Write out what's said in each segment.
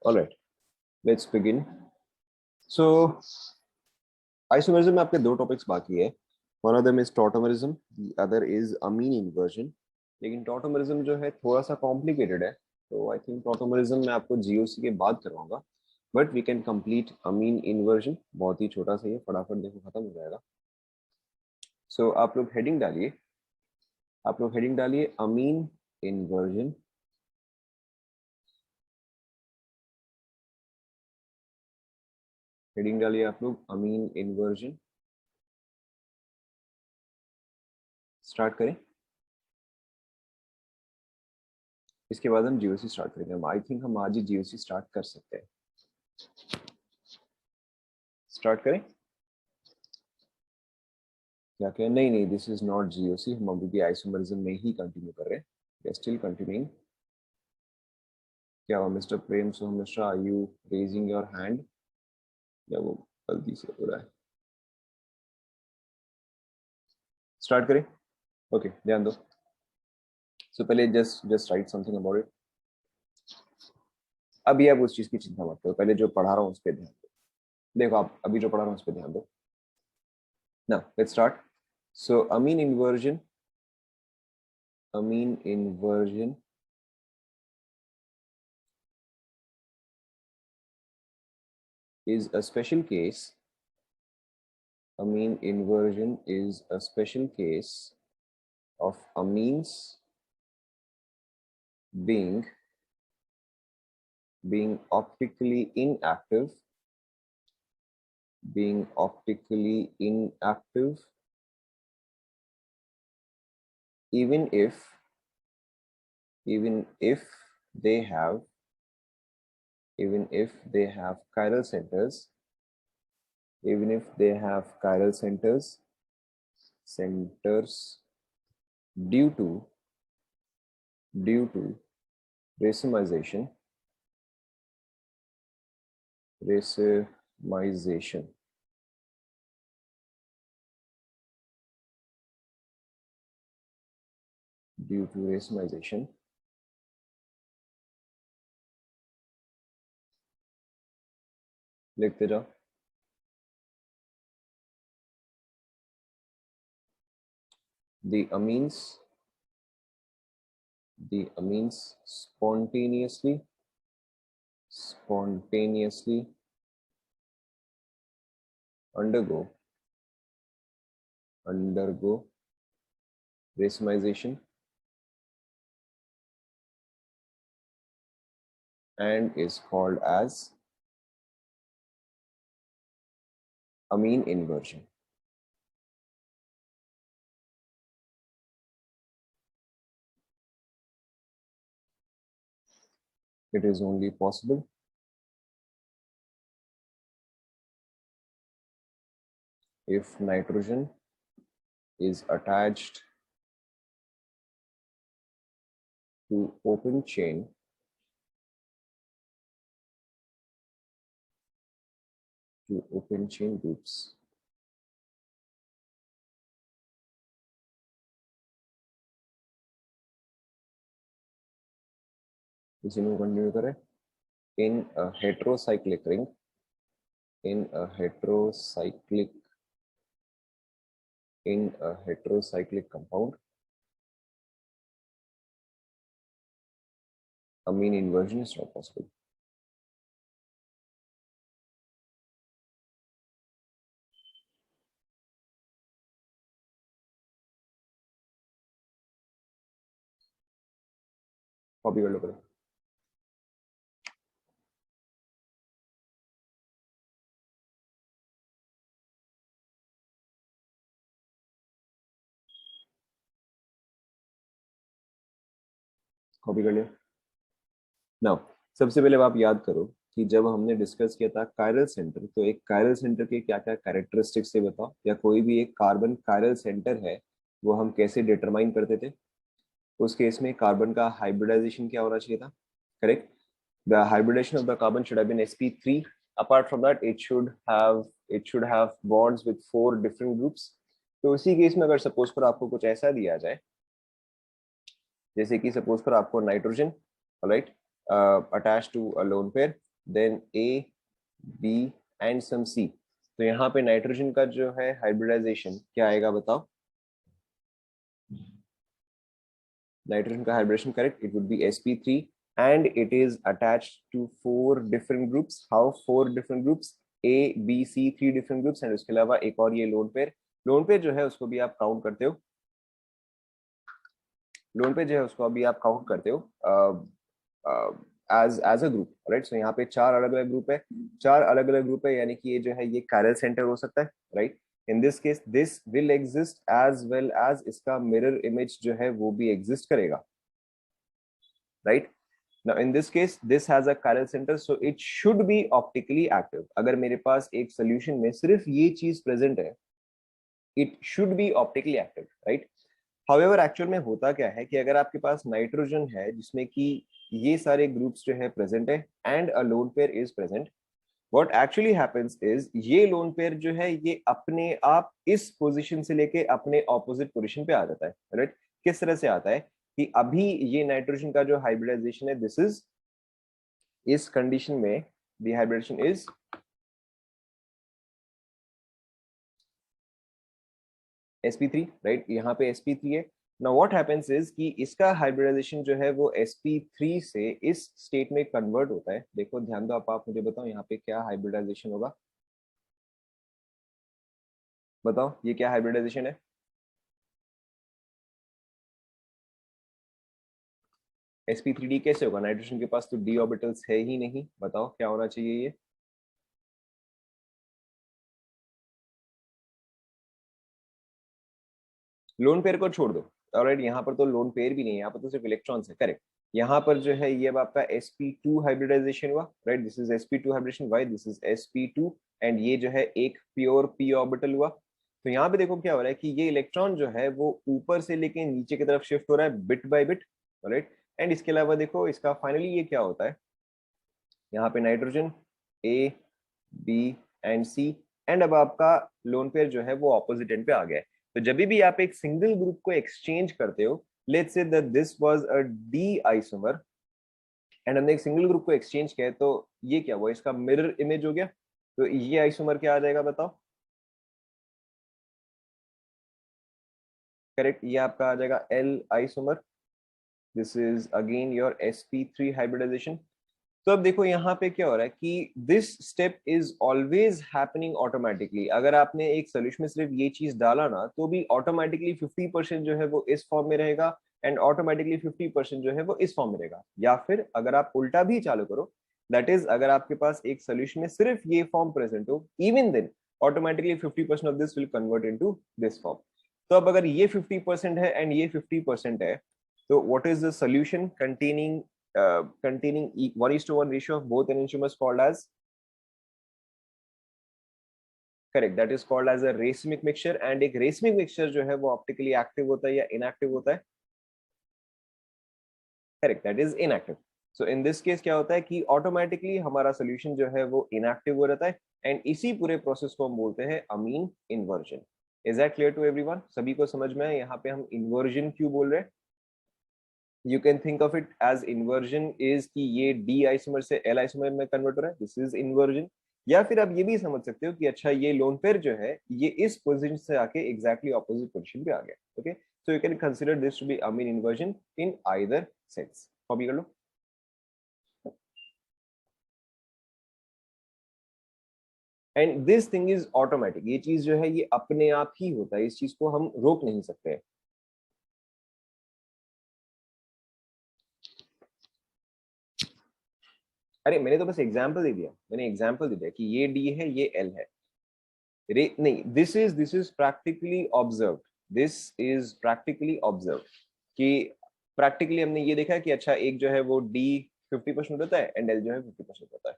All right, let's begin. So isomerism में आपके दो टॉपिक्स बाकी है. One of them is tautomerism, the other is amine inversion. लेकिन टॉटोमेरिज्म जो है थोड़ा सा कॉम्प्लिकेटेड है, तो आई थिंक टॉटोमेरिज्म में आपको जीओसी के बाद करवाऊंगा. But we can complete amine inversion, बहुत ही छोटा सा ही है, फटाफट देखो खत्म हो जाएगा. सो आप लोग हेडिंग डालिए, अमीन इन्वर्जन. हेडिंग डालिए आप लोग अमीन इन्वर्जन. स्टार्ट करें. इसके बाद हम जीओसी स्टार्ट करेंगे. आई थिंक हम आज ही जीओसी स्टार्ट कर सकते हैं. स्टार्ट करें क्या कहें? नहीं, दिस इज नॉट जीओसी. हम अभी भी आइसोमेरिज्म में ही कंटिन्यू कर रहे हैं. We are still continuing. क्या हुआ mister Prem Soham Mishra, are you raising your hand या वो गलती से हो रहा है? स्टार्ट करें. ओके, ध्यान दो. सो पहले just right something about it. अभी आप उस चीज की चिंता मत करो, पहले जो पढ़ा रहा हूँ उस पर ध्यान दो. देखो, आप अभी जो पढ़ा रहा हूँ उस पर ध्यान दो. Now let's start. So amine inversion is a special case. A mean inversion is a special case of amines being optically inactive, even if they have chiral centers, due to racemization लिखते जाओ. The amines spontaneously undergo racemization and is called as amine inversion. It is only possible if nitrogen is attached to open chain groups. इसी में continue करें. In a heterocyclic ring, in a heterocyclic compound, amine inversion is not possible. Copy कर लो पहले. Copy कर लिया. Now सबसे पहले आप याद करो कि जब हमने डिस्कस किया था कायरल सेंटर, तो एक कायरल सेंटर के क्या क्या कैरेक्टरिस्टिक्स है बताओ, या कोई भी एक कार्बन कायरल सेंटर है वो हम कैसे डिटरमाइन करते थे. उस केस में कार्बन का हाइब्रिडाइजेशन क्या होना चाहिए था? Correct. The hybridisation of the carbon should have been sp3. Apart from that it should have bonds with 4 different groups. तो इसी केस में अगर सपोज पर आपको कुछ ऐसा दिया जाए, जैसे कि सपोज पर आपको nitrogen, right, attached to a lone pair, then A, B and some C. तो यहाँ पे नाइट्रोजन का जो है हाइब्रिडाइजेशन क्या आएगा बताओ? नाइट्रोजन का hybridisation correct, it would be sp3 and it is attached to 4 different groups. How 4 different groups? A B C 3 different groups and उसके अलावा एक और ये लोन पेयर जो है उसको भी आप काउंट करते हो, लोन पे जो है उसको अभी आप काउंट करते हो as a group, right? So यहाँ पे 4 अलग अलग ग्रुप है, 4 अलग अलग ग्रुप है, यानी कि ये जो है ये कायरल सेंटर हो सकता है, right? In this case this will exist as well as इसका मिरर इमेज जो है वो भी एग्जिस्ट करेगा, right? Now in this case this has a chiral center so it should be optically active. अगर मेरे पास एक solution में सिर्फ ये चीज present है, it should be optically active, right? However actual में होता क्या है कि अगर आपके पास नाइट्रोजन है जिसमें कि ये सारे ग्रुप्स जो है प्रेजेंट है and a lone pair is present, what actually happens is ये लोन पेयर जो है ये अपने आप इस पोजीशन से लेके अपने ऑपोजिट पोजीशन पे आ जाता है, राइट? किस तरह से आता है कि अभी ये नाइट्रोजन का जो हाइब्रिडाइजेशन है दिस इज, इस कंडीशन में the hybridisation is sp3, right? यहाँ पे sp3 है। नाउ व्हाट हैपेंस इज कि इसका हाइब्रिडाइजेशन जो है वो sp3 से इस स्टेट में कन्वर्ट होता है। देखो ध्यान दो, आप मुझे बताओ यहाँ पे क्या हाइब्रिडाइजेशन होगा, बताओ ये क्या हाइब्रिडाइजेशन है? sp3d कैसे होगा? नाइट्रोजन के पास तो d ऑर्बिटल्स है ही नहीं, बताओ क्या होना चाहिए ये? लोन पेयर को छोड़ दो, ऑलराइट? यहाँ पर तो लोन पेयर भी नहीं है, यहाँ पर तो सिर्फ इलेक्ट्रॉन्स है, करेक्ट? यहाँ पर जो है ये अब आपका sp2 हाइब्रिडाइजेशन हुआ, right? This is sp2 hybridisation, why this is sp2 and ये जो है एक प्योर p ऑर्बिटल हुआ। तो यहाँ पे देखो क्या हो रहा है कि ये इलेक्ट्रॉन जो है वो ऊपर से लेके नीचे की तरफ शिफ्ट हो रहा है bit by bit, right? And इसके अलावा देखो इसका फाइनली ये क्या होता है, यहाँ पे nitrogen A, B and C, and अब आपका लोन पेयर जो है वो ऑपोजिट एंड पे आ गया है। तो जब भी आप एक सिंगल ग्रुप को एक्सचेंज करते हो, let's say that this was a D isomer and हमने एक सिंगल ग्रुप को एक्सचेंज किया, तो ये क्या हुआ, इसका मिरर इमेज हो गया। तो ये आइसोमर क्या आ जाएगा बताओ? करेक्ट, ये आपका आ जाएगा L isomer. This is again your sp3 hybridisation. तो अब देखो यहाँ पे क्या हो रहा है कि this step is always happening automatically. अगर आपने एक सोल्यूशन में सिर्फ ये चीज डाला ना तो भी ऑटोमेटिकली 50% जो है वो इस फॉर्म में रहेगा एंड ऑटोमेटिकली 50% जो है वो इस फॉर्म में रहेगा। या फिर अगर आप उल्टा भी चालू करो, दैट इज अगर आपके पास एक सोल्यूशन में सिर्फ ये फॉर्म प्रेजेंट हो, even then automatically 50% of this will convert into this form. तो अब अगर ये 50% है एंड ये 50% है, तो what is the solution containing 1:1 ratio of both enantiomers called as, correct, that is called as a racemic mixture। and एक racemic mixture जो है वो optically active होता है या inactive होता है? Correct, that is inactive. So in this case क्या होता है कि ऑटोमेटिकली हमारा सोल्यूशन जो है वो इनएक्टिव हो जाता है एंड इसी पूरे प्रोसेस को हम बोलते हैं amine inversion. Is that clear to everyone? सभी को समझ में है यहाँ पे हम इन्वर्जन क्यों बोल रहे हैं? You can think of it as inversion is कि ये डी आइसोमर से एल आइसोमर में कन्वर्ट हो रहा है, दिस इज इन्वर्जन। या फिर आप ये भी समझ सकते हो कि अच्छा ये लोन पेयर जो है ये इस पोजीशन से आके एग्जैक्टली ऑपोजिट पोजीशन पे आ गया, okay? So you can consider this to be amine inversion in either sense. Copy कर लो। And this thing is automatic, ये चीज जो है ये अपने आप ही होता है, इस चीज को हम रोक नहीं सकते। अरे मैंने तो बस एग्जांपल दे दिया, मैंने एग्जांपल दे दिया कि ये डी है ये एल है। रे नहीं, this is practically observe, this is practically observe कि प्रैक्टिकली हमने ये देखा है कि अच्छा एक जो है वो डी 50% होता है एंड एल जो है 50% होता है।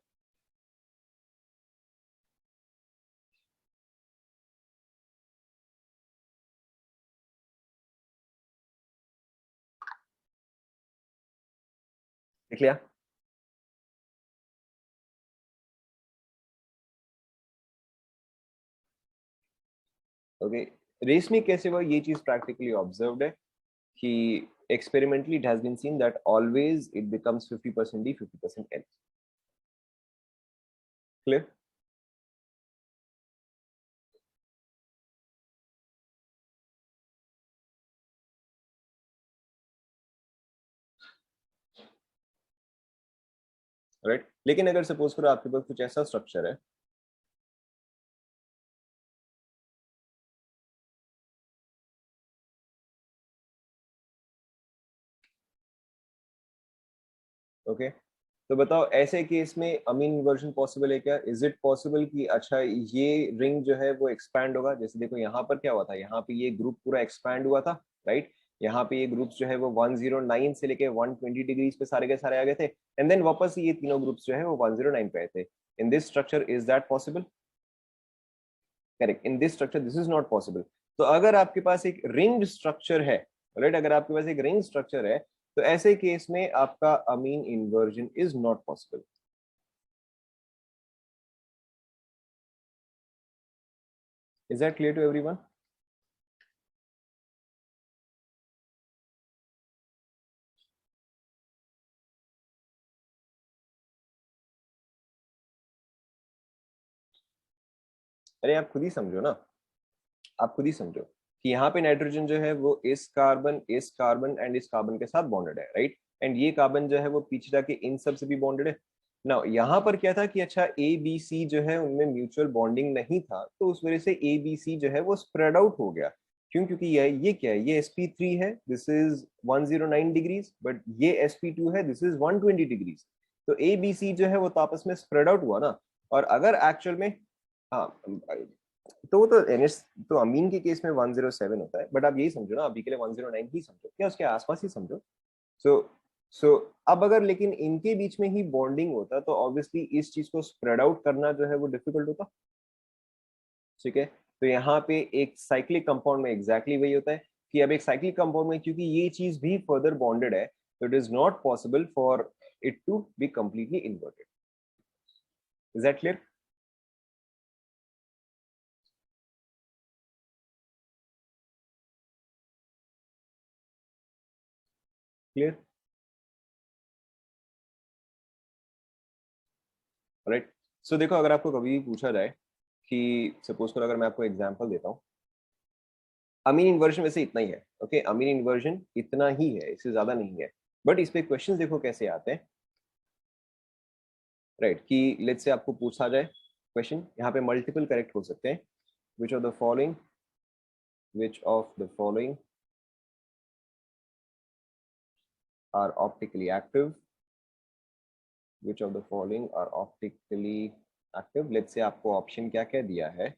देख लिया? ओके, रेस में कैसे हुआ ये चीज प्रैक्टिकली ऑब्जर्व्ड है कि experimentally it has been seen that always it becomes 50% D 50% L। Clear? Right, लेकिन अगर सपोज करो आपके पास कुछ ऐसा स्ट्रक्चर है, ओके, तो बताओ ऐसे केस में अमीन इन्वर्जन पॉसिबल है क्या? इज इट पॉसिबल कि अच्छा ये रिंग जो है वो एक्सपैंड होगा? जैसे देखो यहाँ पर क्या हुआ था, यहाँ पे ये ग्रुप पूरा एक्सपैंड हुआ था, राइट? यहाँ पे ये ग्रुप्स जो है वो 109 से लेके 120 डिग्रीज पे सारे के सारे आ गए थे, एंड देन वापस ये तीनों ग्रुप्स जो है वो 109 पे आए थे। In this structure is that possible? Correct, in this structure this is not possible. तो अगर आपके पास एक रिंग स्ट्रक्चर है, राइट, अगर आपके पास एक रिंग स्ट्रक्चर है, तो ऐसे केस में आपका amine inversion is not possible. Is that clear to everyone? अरे आप खुद ही समझो ना, आप खुद ही समझो कि यहाँ पे नाइट्रोजन जो है वो इस कार्बन एंड इस कार्बन के साथ बॉन्डेड है, राइट? एंड ये कार्बन जो है वो पीछे जाके इन सब से भी बॉन्डेड है ना। यहाँ पर क्या था कि अच्छा ए बी सी जो है उनमें म्यूचुअल बॉन्डिंग नहीं था, तो उस वजह से ए बी सी जो है वो स्प्रेड आउट हो गया। क्यों? क्योंकि ये क्या है, ये sp3 है, दिस इज 109 डिग्रीज, बट ये sp2 है, दिस इज 120 डिग्रीज। तो ए बी सी जो है वो तो आपस में स्प्रेड आउट हुआ ना। और अगर एक्चुअल में, हाँ, तो वो तो NH, तो अमीन के केस में 107 होता है, बट आप यही समझो ना, अभी के लिए 109 ही समझो, क्या उसके आसपास ही समझो। सो सो अब अगर लेकिन इनके बीच में ही बॉन्डिंग होता तो ऑब्वियसली इस चीज को स्प्रेड आउट करना जो है वो डिफिकल्ट होता। ठीक है, तो यहाँ पे एक साइक्लिक कंपाउंड में एग्जैक्टली वही होता है कि अब एक साइक्लिक कंपाउंड में क्योंकि ये चीज भी फर्दर बॉन्डेड है, तो it is not possible for it to be completely inverted. Is that clear? Clear, right. So देखो, अगर आपको कभी भी पूछा जाए कि सपोज करो, अगर मैं आपको एग्जांपल देता हूँ, अमीन इन्वर्जन वैसे इतना ही है, ओके, अमीन इन्वर्जन इतना ही है, इससे ज्यादा नहीं है। बट इस पे क्वेश्चंस देखो कैसे आते हैं, राइट? कि लेट्स से आपको पूछा जाए क्वेश्चन, यहाँ पे मल्टीपल करेक्ट हो सकते हैं। Which of the following, which of the following are optically active, which of the following are optically active. Let's say आपको ऑप्शन क्या क्या दिया है,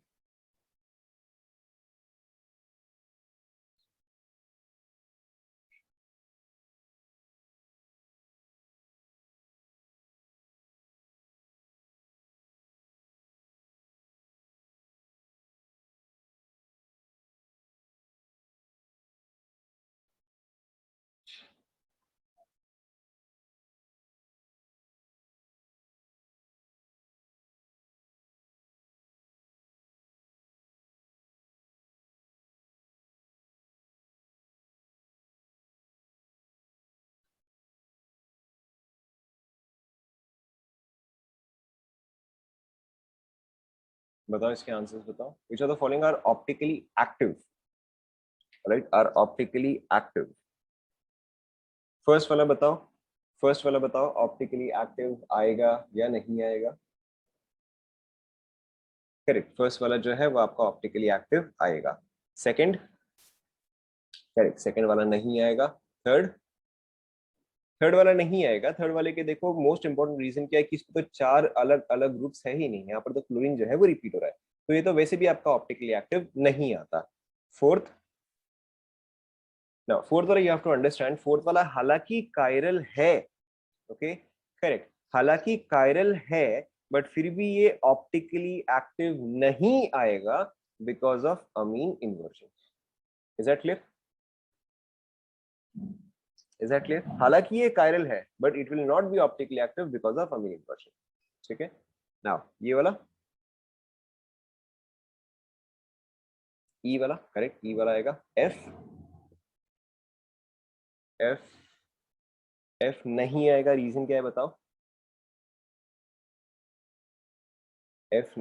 बताओ इसके आंसर्स बताओ। Which of the following are optically active, right, are optically active. First वाला बताओ, फर्स्ट वाला बताओ, ऑप्टिकली एक्टिव आएगा या नहीं आएगा? करेक्ट, फर्स्ट वाला जो है वो आपका ऑप्टिकली एक्टिव आएगा। सेकंड, करेक्ट, सेकंड वाला नहीं आएगा। थर्ड, थर्ड वाला नहीं आएगा। थर्ड वाले के देखो मोस्ट इंपॉर्टेंट रीजन क्या है कि इसमें तो चार अलग अलग ग्रुप्स है ही नहीं, यहाँ पर तो क्लोरीन जो है वो रिपीट हो रहा है, तो ये तो वैसे भी आपका ऑप्टिकली एक्टिव नहीं आता। फोर्थ, ना फोर्थ वाला you have to understand, fourth वाला हालांकि कायरल है, ओके, करेक्ट, हालांकि कायरल है, बट फिर भी ये ऑप्टिकली एक्टिव नहीं आएगा because of amine inversion. Is that clear? Is that clear? हालांकि ये कायरल है, but it will not be optically active because of amine inversion. ठीक है, नाउ ये वाला, ई वाला, करेक्ट, ई वाला आएगा। एफ, एफ, एफ नहीं आएगा, रीजन क्या है बताओ? F,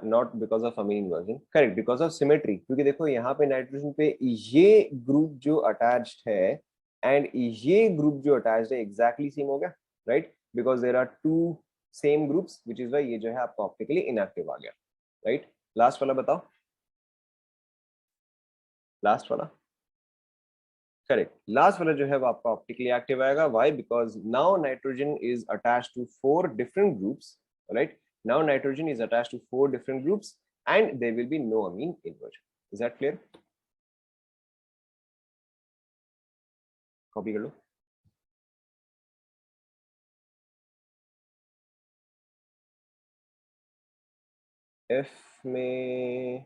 not because of amine inversion, correct, because of symmetry, क्योंकि देखो यहाँ पे नाइट्रोजन पे ये ग्रुप जो अटैच्ड है एंड ये ग्रुप जो अटैच्ड है एग्जैक्टली सेम हो गया, right, because there are two same groups, which is why ये जो है आपका ऑप्टिकली इनएक्टिव आ गया, राइट। लास्ट वाला बताओ, लास्ट वाला, करेक्ट, लास्ट वाला जो है वो आपका ऑप्टिकली एक्टिव आएगा, why, because now nitrogen is attached to 4 different groups, right, now nitrogen is attached to 4 different groups and there will be no amine inversion. Is that clear? Copy कर लो। F में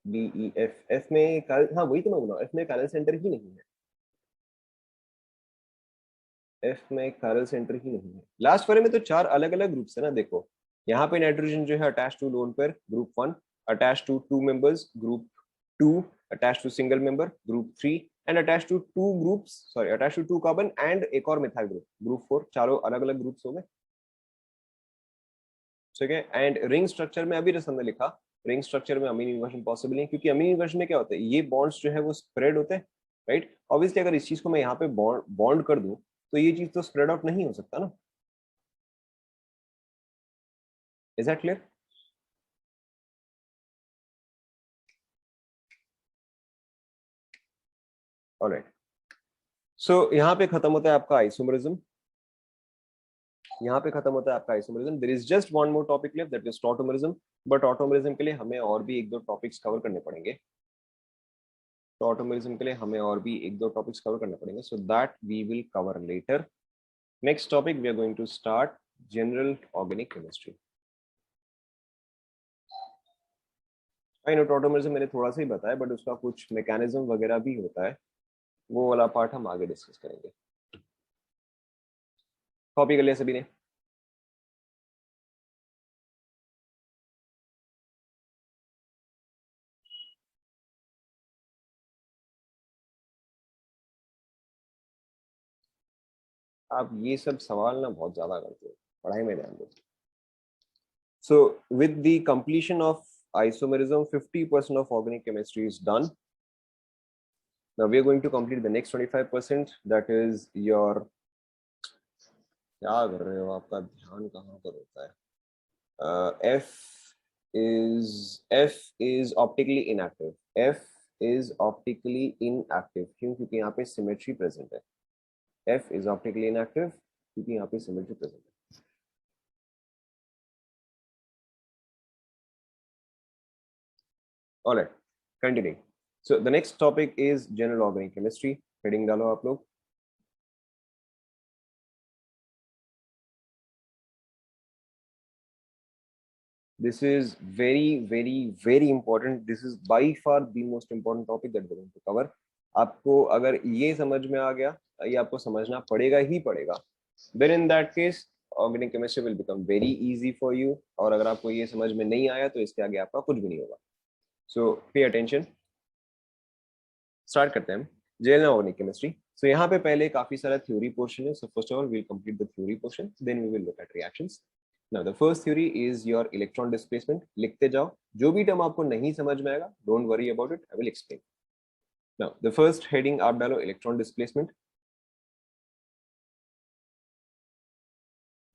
DEF, F में हाँ वही तो मैं बोल रहा हूँ, F में कायरल सेंटर ही नहीं है, F में कायरल सेंटर ही नहीं है। लास्ट वाले में तो 4 अलग अलग ग्रुप्स है ना, देखो यहाँ पे नाइट्रोजन जो है attach to lone pair group 1, attach to 2 members group 2, attach to single member group 3 and attach to 2 groups, sorry attach to 2 carbon and एक और मिथाइल ग्रुप ग्रुप 4, चारों अलग अलग ग्रुप्स हो गए, ठीक है। एंड रिंग स्ट्रक्चर में अभी रसम ने लिखा, रिंग स्ट्रक्चर में अमीन इन्वर्जन पॉसिबल नहीं, क्योंकि अमीन इन्वर्जन में क्या होता है, ये बॉन्ड्स जो है वो स्प्रेड होते हैं, राइट। ऑब्वियसली अगर इस चीज को मैं यहाँ पे बॉन्ड कर दूं तो ये चीज तो स्प्रेड आउट नहीं हो सकता ना। Is that clear? ऑलराइट, सो यहाँ पे खत्म होता है आपका आइसोमरिज्म, यहाँ पे खत्म होता है आपका isomerism. There is just one more topic left, that is tautomerism, but tautomerism के लिए हमें और भी एक दो टॉपिक्स कवर करने पड़ेंगे, तो ऑटोमरिज्म के लिए हमें और भी एक दो टॉपिक्स कवर करने पड़ेंगे, so that we will cover later. Next topic we are going to start general organic chemistry. I know tautomerism मैंने थोड़ा सा ही बताया, बट उसका कुछ मैकेनिज्म वगैरह भी होता है, वो वाला पार्ट हम आगे डिस्कस करेंगे। कॉपी कर लिया सभी ने? आप ये सब सवाल ना बहुत ज्यादा करते हो, पढ़ाई में ध्यान दो। So with the completion of isomerism 50% of organic chemistry is done. Now we are going to complete the next 25%, that is your, क्या कर रहे हो, आपका ध्यान कहाँ पर होता है? F is optically inactive, F is optically inactive, क्योंकि यहाँ पे symmetry present है, F is optically inactive क्योंकि यहाँ पे symmetry present है। All right, continuing. So the next topic is general organic chemistry. Heading डालो आप लोग। This is very important. This is by far the most important topic that we're going to cover. आपको अगर ये समझ में आ गया, ये आपको समझना पड़ेगा ही पड़ेगा, then in that case organic chemistry will become very easy for you. और अगर आपको ये समझ में नहीं आया तो इसके आगे आपका कुछ भी नहीं होगा। So pay attention. स्टार्ट करते हैं जनरल ऑर्गेनिक केमिस्ट्री। सो यहाँ पे पहले काफी सारा थ्योरी पोर्शन है, so first of all we will complete the theory portion, then we will look at reactions. Now the first theory is your electron displacement. लिखते जाओ, जो भी टर्म आपको नहीं समझ में आएगा don't worry about it, I will explain. Now the first heading आप डालो electron displacement.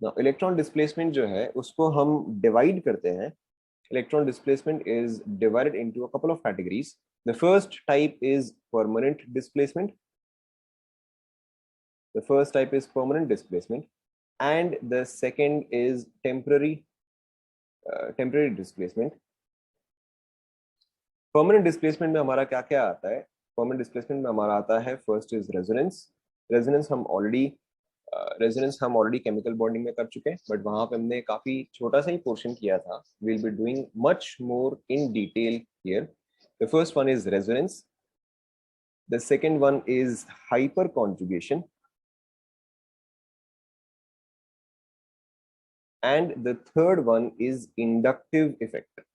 Now electron displacement जो है उसको हम डिवाइड करते हैं। Electron displacement is divided into a couple of categories. The first type is permanent displacement. The first type is permanent displacement, and the second is temporary displacement. Permanent displacement में हमारा क्या क्या आता है? Permanent displacement में हमारा आता है first is resonance. Resonance हम ऑलरेडी केमिकल बॉन्डिंग में कर चुके हैं, बट वहां पे हमने काफी छोटा सा ही पोर्शन किया था. We'll be doing much more in detail here. The first one is resonance. The second one is hyperconjugation. And the third one is inductive effect.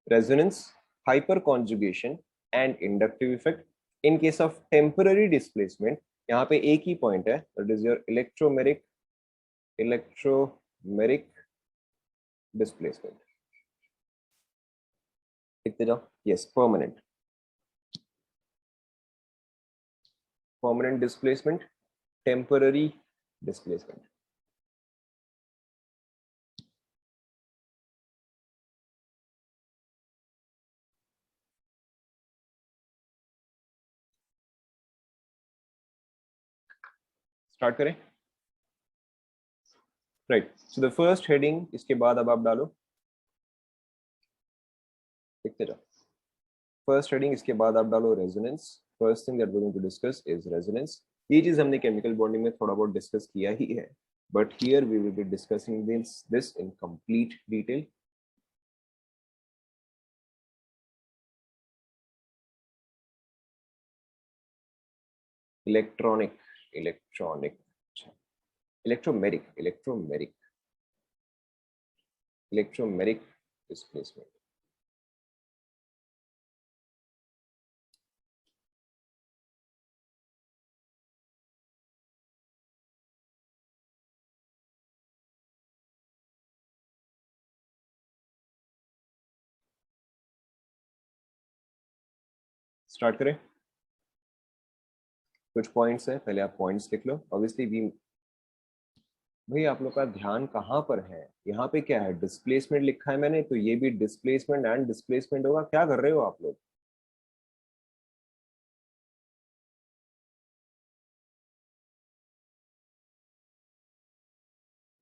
Resonance, hyperconjugation, and inductive effect. In case of temporary displacement, यहाँ पे एक ही point है, that is your electromeric electromeric displacement, लिखते जाओ। Yes, permanent, permanent displacement, temporary displacement. Start करें। Right, so the first heading, इसके बाद अब आप डालो, लिखते जाओ। फर्स्ट हेडिंग, इसके बाद आप डालो resonance. First thing that we are going to discuss is resonance. ये चीज हमने केमिकल बॉन्डिंग में थोड़ा बहुत डिस्कस किया ही है, but here we will be discussing this in complete detail. Electronic, electronic, electromeric, electromeric, electromeric displacement. Start करें। कुछ पॉइंट्स है, पहले आप पॉइंट्स लिख लो। ऑब्वियसली वी, भाई आप लोग का ध्यान कहाँ पर है? यहाँ पे क्या है? डिस्प्लेसमेंट लिखा है मैंने, तो ये भी डिस्प्लेसमेंट एंड डिस्प्लेसमेंट होगा। क्या कर रहे हो आप लोग?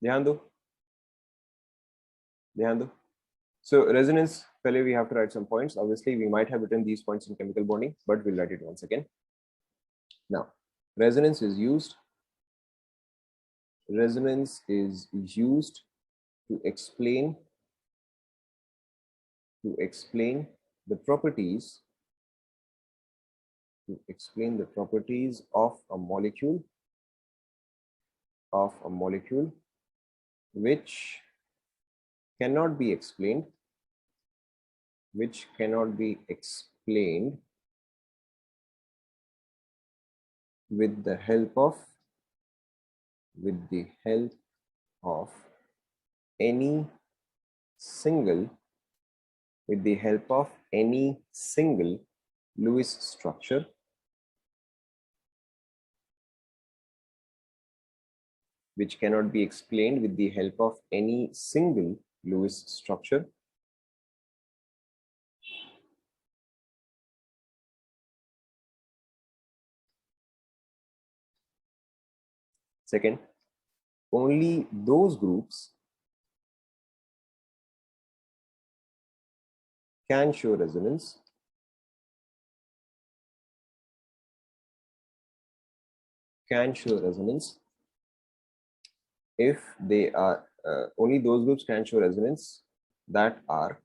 ध्यान दो, ध्यान दो। So resonance, पहले we have to write some points. Obviously we might have written these points in chemical bonding, but we'll write it once again. Now, resonance is used. Resonance is used to explain the properties, of a molecule, which cannot be explained, with the help of any single Lewis structure, which cannot be explained with the help of any single Lewis structure. Second, only those groups can show resonance if they are only those groups can show resonance that are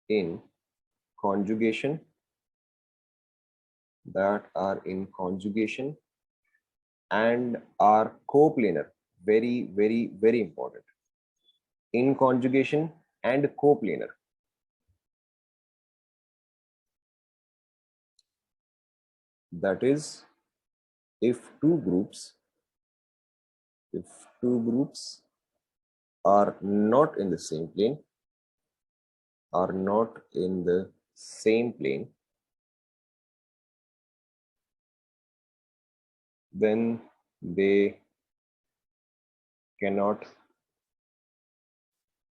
in conjugation, and are coplanar. Very, very, very important. In conjugation and coplanar. That is, if two groups are not in the same plane, then they cannot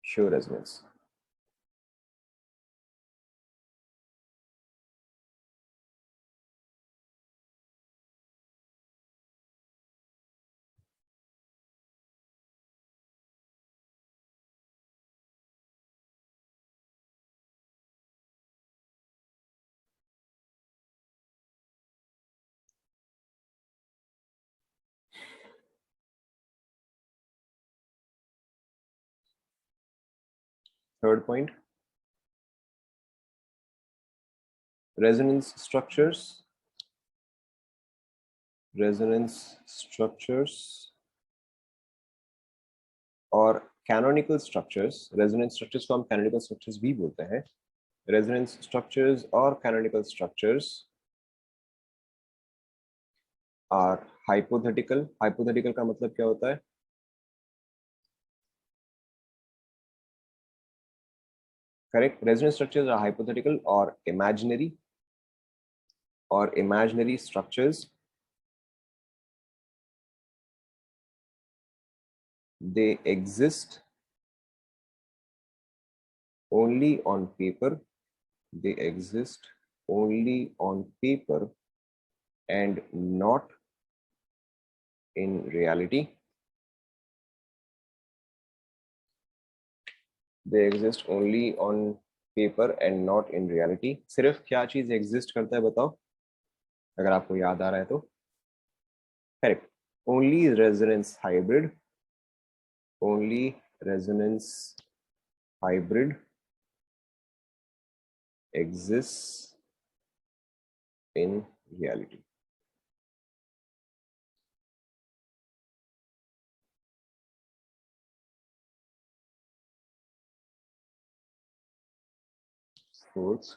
show resonance. Third point, resonance structures और canonical structures. Resonance structures को हम canonical structures भी बोलते हैं. Resonance structures और canonical structures are hypothetical. Hypothetical का मतलब क्या होता है? Correct. Resonance structures are hypothetical or imaginary, structures. They exist only on paper. They exist only on paper and not in reality. They exist only on paper and not in reality. सिर्फ क्या चीज exist करता है बताओ, अगर आपको याद आ रहा है तो. Correct. Only resonance hybrid. Only resonance hybrid exists in reality. Fourth,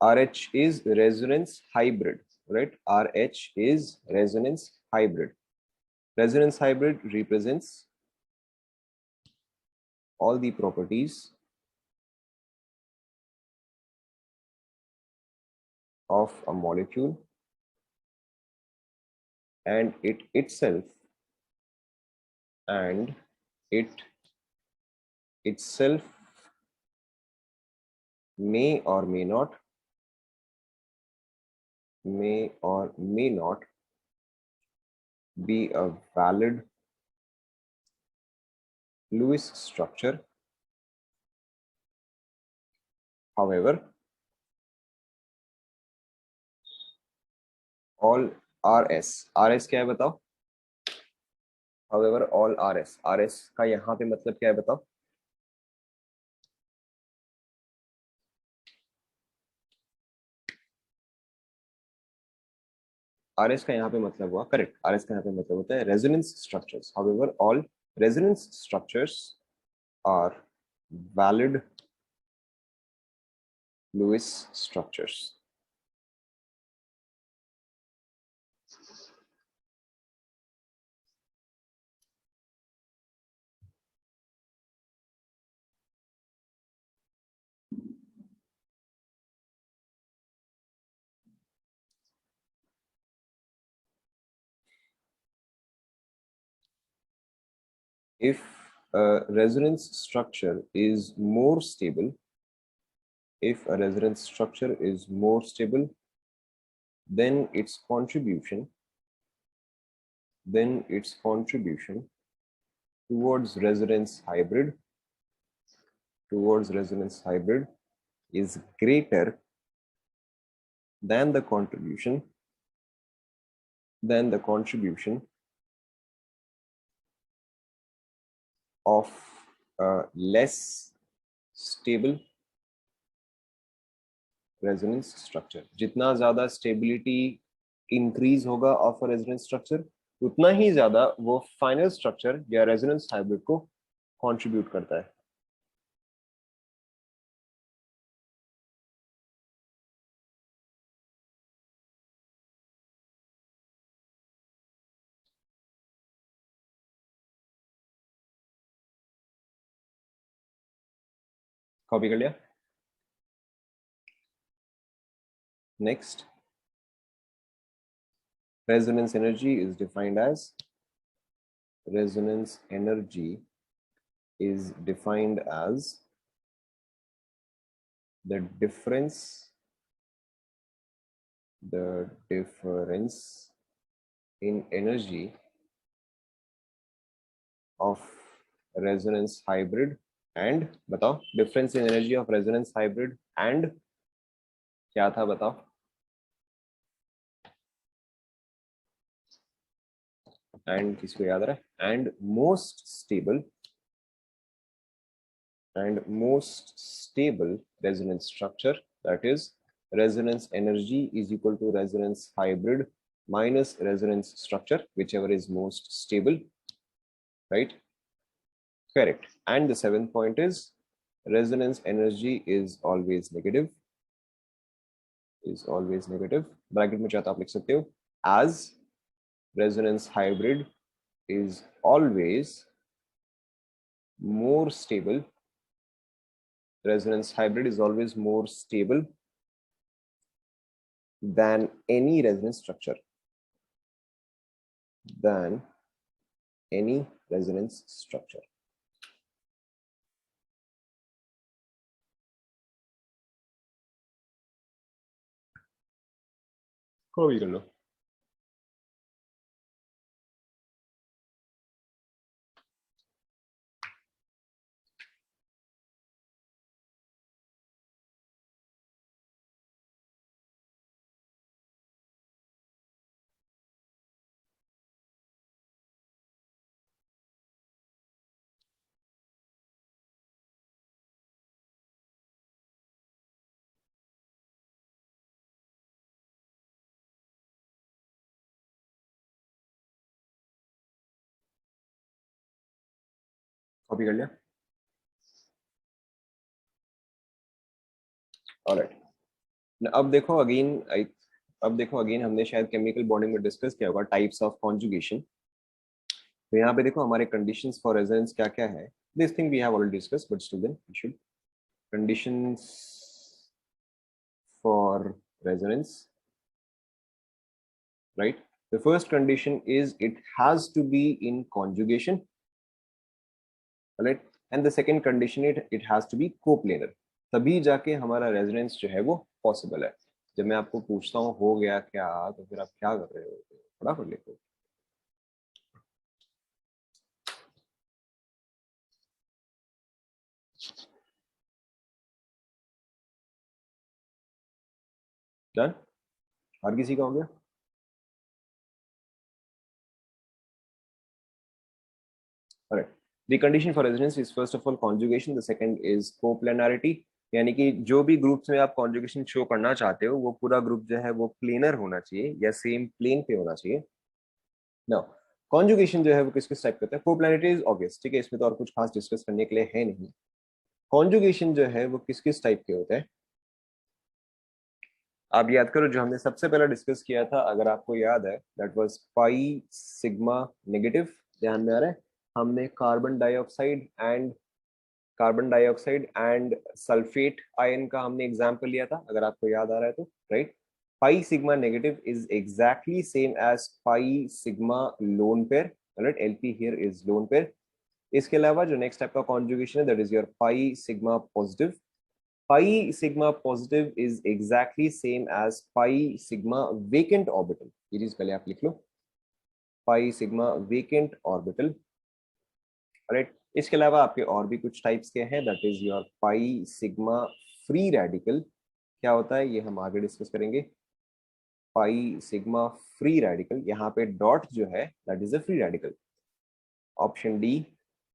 RH is resonance hybrid, right? RH is resonance hybrid. Resonance hybrid represents all the properties of a molecule and it itself may or may not be a valid Lewis structure. However, all RS क्या है बताओ? However, all RS का यहाँ पे मतलब क्या है बताओ? RS का यहाँ पे मतलब हुआ करेक्ट. RS का यहाँ पे मतलब होता है resonance structures. However, all resonance structures are valid Lewis structures. If a resonance structure is more stable, then its contribution towards resonance hybrid is greater than the contribution of a less stable resonance structure. जितना ज्यादा stability increase होगा of a resonance structure, उतना ही ज्यादा वो final structure या resonance hybrid को contribute करता है. कॉपी कर लिया? Next, resonance energy is defined as the difference in energy of resonance hybrid and बताओ difference in energy of resonance hybrid and क्या था बताओ? and किसको याद रहा है? and most stable resonance structure, that is resonance energy is equal to resonance hybrid minus resonance structure, whichever is most stable, right? Correct. And the seventh point is resonance energy is always negative, bracket में चाहता आप लिख सकते हो as resonance hybrid is always more stable, resonance hybrid is always more stable than any resonance structure, than any resonance structure. Copy कर लो। Copy कर लिया। Alright, अब देखो अगेन हमने शायद केमिकल बॉन्डिंग में डिस्कस किया होगा टाइप्स ऑफ कॉन्जुगेशन। तो यहाँ पे देखो हमारे कंडीशंस फॉर रेजोनेंस क्या क्या है। This thing we have already discuss but still then we should conditions for resonance, right? The first condition is it has to be in conjugation, right? And the second condition it has to be coplanar, तभी जाके हमारा resonance जो है वो possible है। जब मैं आपको पूछता हूँ हो गया क्या, तो फिर आप क्या कर रहे हो, फटाफट लिखो। डन, हर किसी का हो गया? Alright. The condition for resonance is first of all conjugation, the second is coplanarity, यानी कि जो भी ग्रुप्स में आप कॉन्जुगेशन शो करना चाहते हो वो पूरा ग्रुप जो है वो प्लेनर होना चाहिए या सेम प्लेन पे होना चाहिए। नाउ कॉन्जुगेशन जो है वो किस किस टाइप का होता है? कोप्लैनिटी इज ऑब्वियस, ठीक है, इसमें तो और कुछ खास डिस्कस करने के लिए है नहीं। कॉन्जुगेशन जो है वो किस किस टाइप के होते हैं आप याद करो, जो हमने सबसे पहले डिस्कस किया था, अगर आपको याद है, that was pi sigma negative. ध्यान में आ रहा है? हमने carbon dioxide and sulphate ion का हमने एग्जांपल लिया था, अगर आपको याद आ रहा है तो, right? Pi sigma negative is exactly same as pi sigma lone pair, right? LP here is lone pair. इसके अलावा जो नेक्स्ट टाइप का कॉन्जुगेशन है that is your pi sigma positive. Pi sigma positive is exactly same as pi sigma vacant orbital. ये चीज पहले आप लिख लो, pi sigma vacant orbital, right? इसके अलावा आपके और भी कुछ टाइप्स के हैं, that is your pi sigma free radical. क्या होता है ये हम आगे डिस्कस करेंगे। पाई सिग्मा फ्री रेडिकल, यहाँ पे डॉट जो है that is a free radical. Option D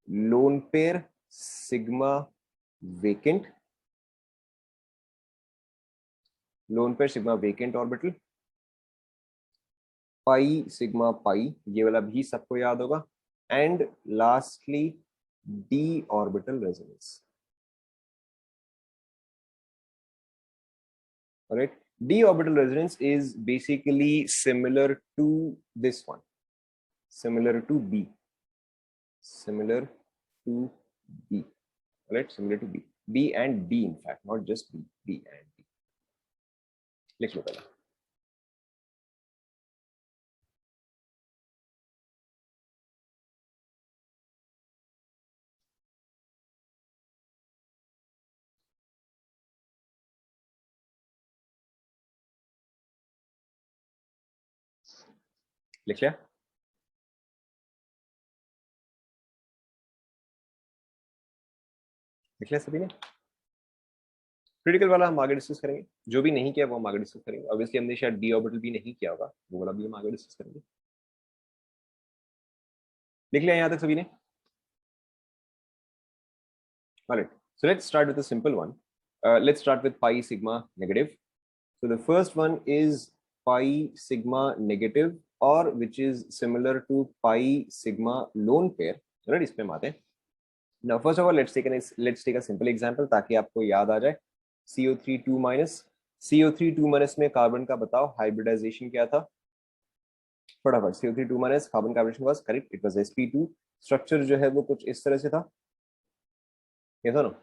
lone pair sigma vacant, lone pair sigma vacant orbital, pi sigma pi, ये वाला भी सबको याद होगा। And lastly D orbital resonance, right? D orbital resonance is basically similar to this one, similar to B, similar to B, right? Similar to B, B and D in fact, not just B, B and D. लिख लो पहले। लिख लिया? लिख लिया सभी ने? Critical वाला हम आगे डिस्कस करेंगे, जो भी नहीं किया वो हम आगे डिस्कस करेंगे। ऑब्वियसली हमने शायद डी ऑर्बिटल भी नहीं किया होगा, वो वाला भी हम आगे डिस्कस करेंगे। लिख लिया यहाँ तक सभी ने? Alright, so let's start with a simple one. Let's start with pi sigma negative. So the first one is pi sigma negative, or which is similar to pi sigma lone pair, right? इसमें हम आते हैं। Now first of all let's take a simple example ताकि आपको याद आ जाए। CO3 2 minus, CO3 2 minus में carbon का बताओ हाइब्रिडाइजेशन क्या था फटाफट। CO3 2 माइनस कार्बन का hybridisation was correct, it was sp2। Structure जो है वो कुछ इस तरह से था, ये था ना,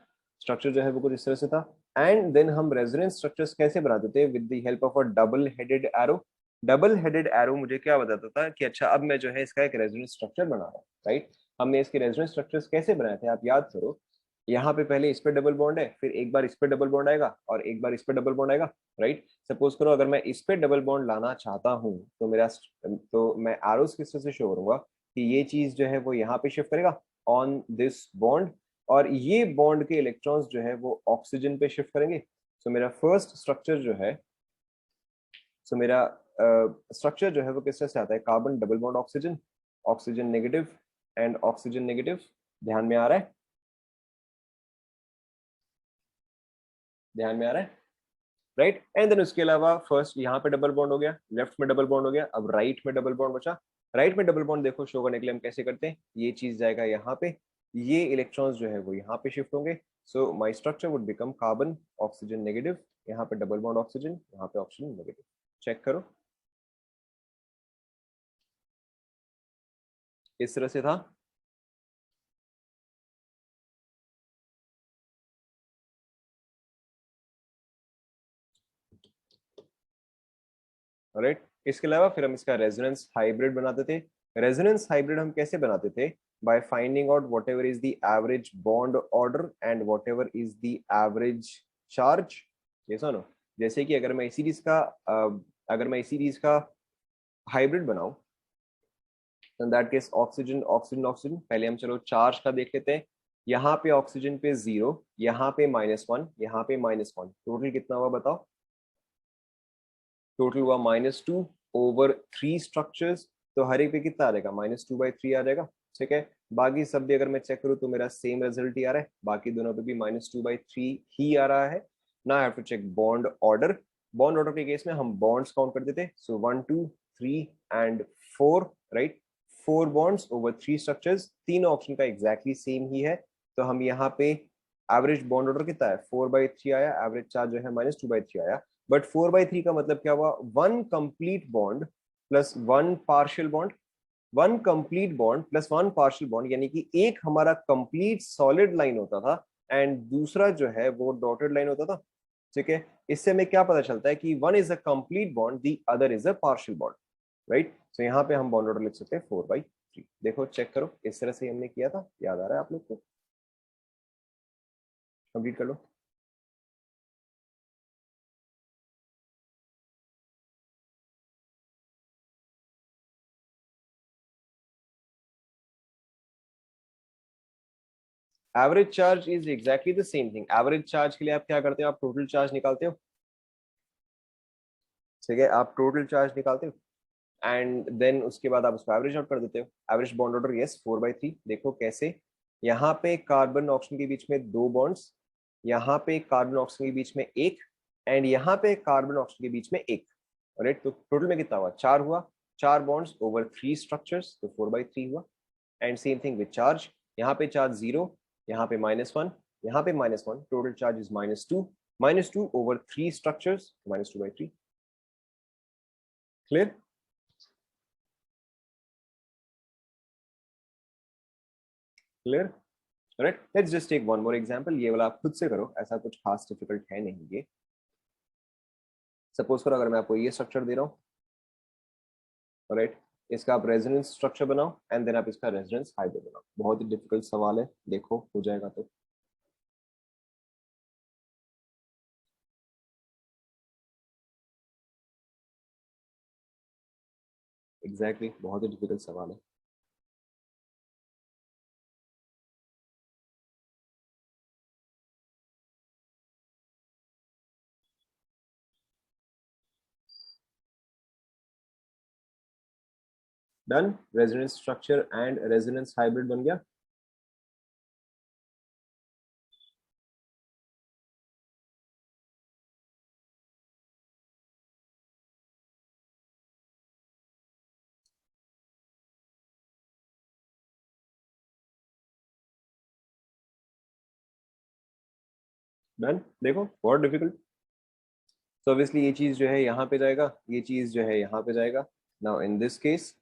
स्ट्रक्चर जो है वो कुछ इस तरह से था। एंड देन हम रेजोनेंस स्ट्रक्चर्स कैसे बनाते थे, with the help of a double headed arrow. Double headed arrow मुझे क्या बताता था कि अच्छा अब मैं जो है इसका एक रेजोनेंस स्ट्रक्चर बना रहा हूँ, राइट। हमने इसके रेजोनेंस स्ट्रक्चर्स कैसे बनाए थे आप याद करो। यहाँ पे पहले इस पे डबल बॉन्ड है, फिर एक बार इस पे डबल बॉन्ड आएगा और एक बार इस पे डबल बॉन्ड आएगा, राइट। सपोज करो अगर मैं इस पे डबल बॉन्ड लाना चाहता हूँ तो मैं एरोस किस तरह से शो करूंगा कि ये चीज जो है वो यहाँ पे शिफ्ट करेगा ऑन दिस बॉन्ड, और ये बॉन्ड के इलेक्ट्रॉन्स जो है वो ऑक्सीजन पे शिफ्ट करेंगे। सो मेरा फर्स्ट स्ट्रक्चर जो है, सो मेरा स्ट्रक्चर जो है वो किस तरह से आता है, carbon double bond oxygen, oxygen negative and oxygen negative. ध्यान में आ रहा है, ध्यान में आ रहा है, राइट। एंड देन उसके अलावा फर्स्ट यहाँ पे डबल बॉन्ड हो गया, लेफ्ट में डबल बॉन्ड हो गया, अब राइट में डबल बॉन्ड बचा। राइट में डबल बॉन्ड देखो शो करने के लिए हम कैसे करते हैं, ये चीज जाएगा यहाँ पे, ये इलेक्ट्रॉन्स जो है वो यहाँ पे शिफ्ट होंगे। So my structure would become carbon oxygen negative, यहाँ पे डबल बॉन्ड ऑक्सीजन, यहाँ पे ऑक्सीजन नेगेटिव। चेक करो, इस तरह से था। राइट, इसके अलावा फिर हम इसका रेजोनेंस हाइब्रिड बनाते थे। रेजोनेंस हाइब्रिड हम कैसे बनाते थे, by finding out what ever is the average bond order and what ever is the average charge. ये सुनो, जैसे कि अगर मैं इसी चीज का हाइब्रिड बनाऊं, in that case oxygen oxygen oxygen, पहले हम चलो चार्ज का देख लेते हैं। यहाँ पे ऑक्सीजन पे 0, यहाँ पे -1, यहाँ पे -1, टोटल कितना हुआ बताओ। टोटल हुआ -2 ओवर 3 स्ट्रक्चर्स, तो हर एक पे कितना आ जाएगा, -2/3 आ जाएगा, ठीक है। बाकी सब भी अगर मैं चेक करूँ तो मेरा सेम रिजल्ट ही आ रहा है, बाकी दोनों पे भी -2/3 ही आ रहा है। ना I have to check bond order. Bond order के केस में हम बॉन्ड्स काउंट करते थे, सो 1 2 3 एंड 4, राइट। 4 बॉन्ड्स ओवर 3 स्ट्रक्चर्स, तीनों ऑप्शन का एग्जैक्टली सेम ही है। तो हम यहाँ पे एवरेज बॉन्ड ऑर्डर कितना है, 4/3 आया, एवरेज चार्ज जो है -2/3 आया। बट 4/3 का मतलब क्या हुआ, one complete bond plus one partial bond, one complete bond plus one partial bond, यानी कि एक हमारा कंप्लीट सॉलिड लाइन होता था एंड दूसरा जो है वो डॉटेड लाइन होता था, ठीक है। इससे हमें क्या पता चलता है कि one is a complete bond, the other is a partial bond, right. So यहाँ पे हम बॉन्ड ऑर्डर लिख सकते हैं 4/3। देखो चेक करो, इस तरह से हमने किया था, याद आ रहा है आप लोग को, कंप्लीट कर लो। Average charge is exactly the same thing. Average charge के लिए आप क्या करते हो, आप टोटल चार्ज निकालते हो, ठीक है, आप टोटल चार्ज निकालते हो एंड देन उसके बाद आप उसको एवरेज आउट कर देते हो। Average bond order yes 4/3। देखो कैसे, यहाँ पे कार्बन ऑक्सीजन के बीच में 2 बॉन्ड्स, यहाँ पे कार्बन ऑक्सीजन के बीच में एक, एंड यहाँ पे कार्बन ऑक्सीजन के बीच में एक, राइट। तो टोटल में कितना हुआ, 4 हुआ, 4 बॉन्ड्स ओवर 3 स्ट्रक्चर्स, तो 4/3 हुआ। And same thing with charge, यहाँ पे चार्ज 0, यहाँ पे -1, यहाँ पे -1, total charge is -2 over 3 structures, -2/3। Clear, clear, right. Let's just take one more example, ये वाला आप खुद से करो, ऐसा कुछ खास डिफिकल्ट है नहीं ये। सपोज करो अगर मैं आपको ये स्ट्रक्चर दे रहा हूँ, राइट, इसका आप रेजोनेंस स्ट्रक्चर बनाओ एंड देन आप इसका रेजोनेंस हाइब्रिड बनाओ। बहुत ही डिफिकल्ट सवाल है, देखो हो जाएगा तो। एग्जैक्टली बहुत ही डिफिकल्ट सवाल है। Done, resonance structure and resonance hybrid बन गया। डन। देखो बहुत डिफिकल्ट। सो ऑब्वियसली ये चीज जो है यहाँ पे जाएगा, ये चीज जो है यहाँ पे जाएगा। नाउ इन दिस केस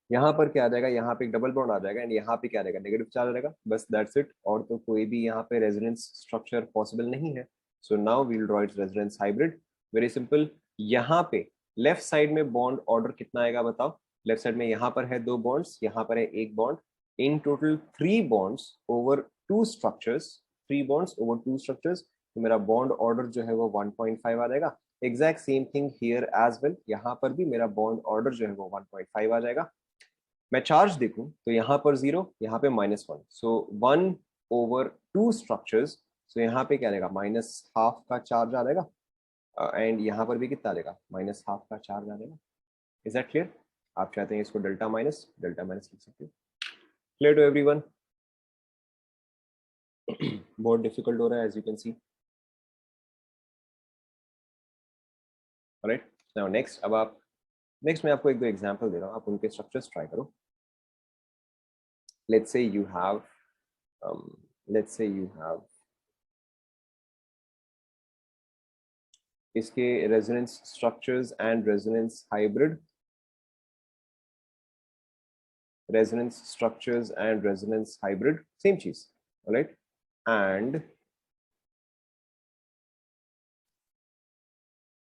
यहाँ पर क्या आ जाएगा, यहाँ पे एक डबल बॉन्ड आ जाएगा एंड यहाँ पे क्या रहेगा, नेगेटिव चार्ज रहेगा, बस दैट्स इट। और तो कोई भी यहाँ पे रेजोनेंस स्ट्रक्चर पॉसिबल नहीं है। So now we'll draw its resonance hybrid. Very simple. यहाँ पे लेफ्ट साइड में बॉन्ड ऑर्डर कितना आएगा बताओ। लेफ्ट साइड में यहाँ पर है 2 बॉन्ड्स, यहाँ पर है 1 bond. In total 3 bonds over 2 structures, 3 bonds over 2 structures. तो मेरा बॉन्ड ऑर्डर जो है वो 1.5 आ जाएगा। Exact same thing here as well, यहाँ पर भी मेरा बॉन्ड ऑर्डर जो है वो 1.5 आ जाएगा। मैं चार्ज देखूं तो यहाँ पर 0, यहाँ पे -1, सो 1/2 स्ट्रक्चर्स। सो यहाँ पे क्या आएगा, -½ का चार्ज आ जाएगा। एंड यहाँ पर भी कितना आ जाएगा, -½ का चार्ज आ जाएगा। Is that clear? आप चाहते हैं इसको डेल्टा माइनस लिख सकते हो। Clear to everyone? बहुत डिफिकल्ट हो रहा है as you can see. Right. Now next, अब आप नेक्स्ट मैं आपको 1-2 एग्जांपल दे रहा हूँ, आप उनके स्ट्रक्चर्स ट्राई करो। Let's say you have let's say you have इसके resonance structures and resonance hybrid, resonance structures and resonance hybrid, same cheese, all right? And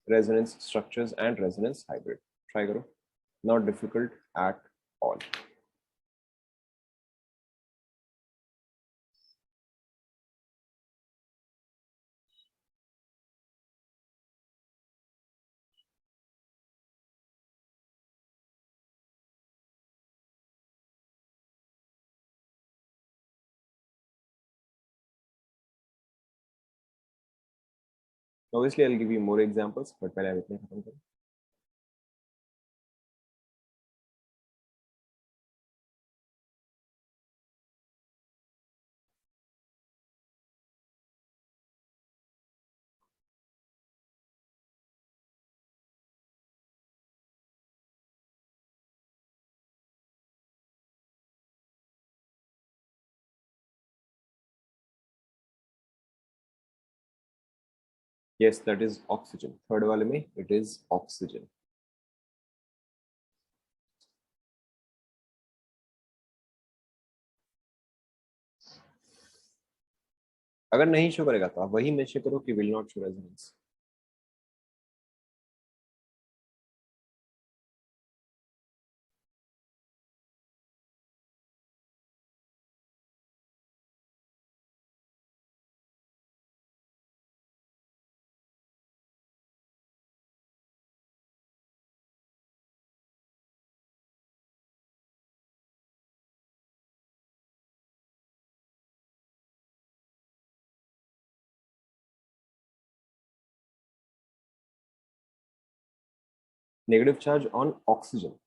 resonance structures and resonance hybrid, try karo, not difficult at all. Obviously I'll give you more examples, but pehle aap itne khatam karo. Yes, that is oxygen. Third wale mein it is oxygen. अगर नहीं show करेगा तो आप वही mention करो कि will not show resonance. Negative charge on oxygen.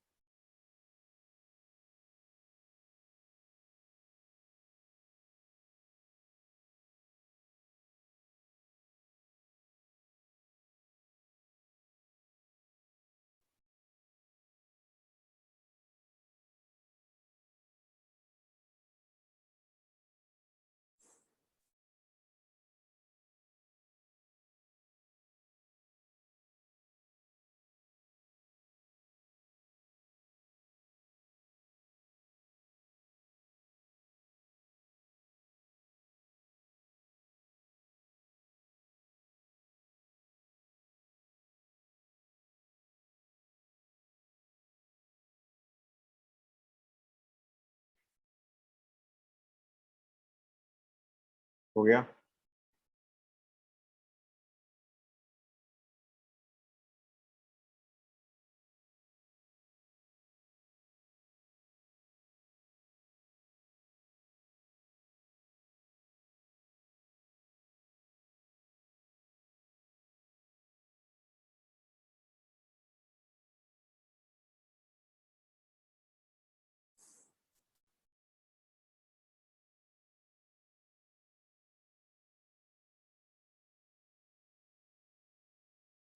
हो गया?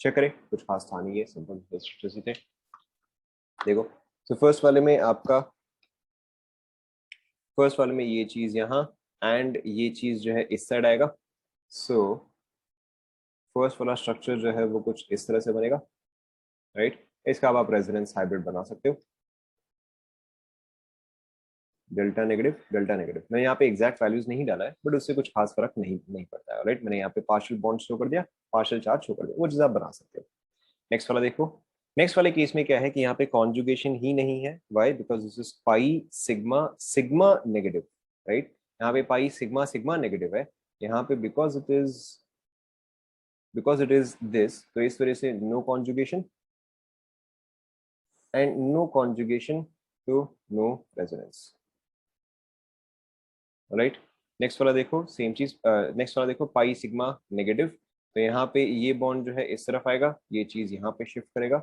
चेक करें, कुछ खास था नहीं है, सिंपल स्ट्रक्चर्स ही थे। देखो, तो फर्स्ट वाले में ये चीज यहाँ एंड ये चीज जो है इस साइड आएगा। सो फर्स्ट वाला स्ट्रक्चर जो है वो कुछ इस तरह से बनेगा, राइट। इसका अब आप रेजोनेंस हाइब्रिड बना सकते हो, डेल्टा नेगेटिव डेल्टा नेगेटिव। मैंने यहाँ पे एग्जैक्ट वैल्यूज नहीं डाला है, बट उससे कुछ खास फर्क नहीं नहीं पड़ता है, राइट। मैंने यहाँ पे पार्शियल बॉन्ड शो कर दिया, पार्शियल चार्ज शो कर दिया, वो चीज आप बना सकते हो। नेक्स्ट वाला देखो। नेक्स्ट वाले केस में क्या है कि यहाँ पे कॉन्जुगेशन ही नहीं है। Why? Because this is pi sigma sigma negative, right. यहाँ पे पाई सिग्मा सिग्मा नेगेटिव है। यहाँ पे बिकॉज इट इज दिस, तो इस वजह से no conjugation and no conjugation, तो नो रेजोनेंस, राइट। नेक्स्ट वाला देखो, सेम चीज। नेक्स्ट वाला देखो, पाई सिग्मा नेगेटिव, तो यहाँ पे ये बॉन्ड जो है इस तरफ आएगा, ये चीज यहाँ पे शिफ्ट करेगा।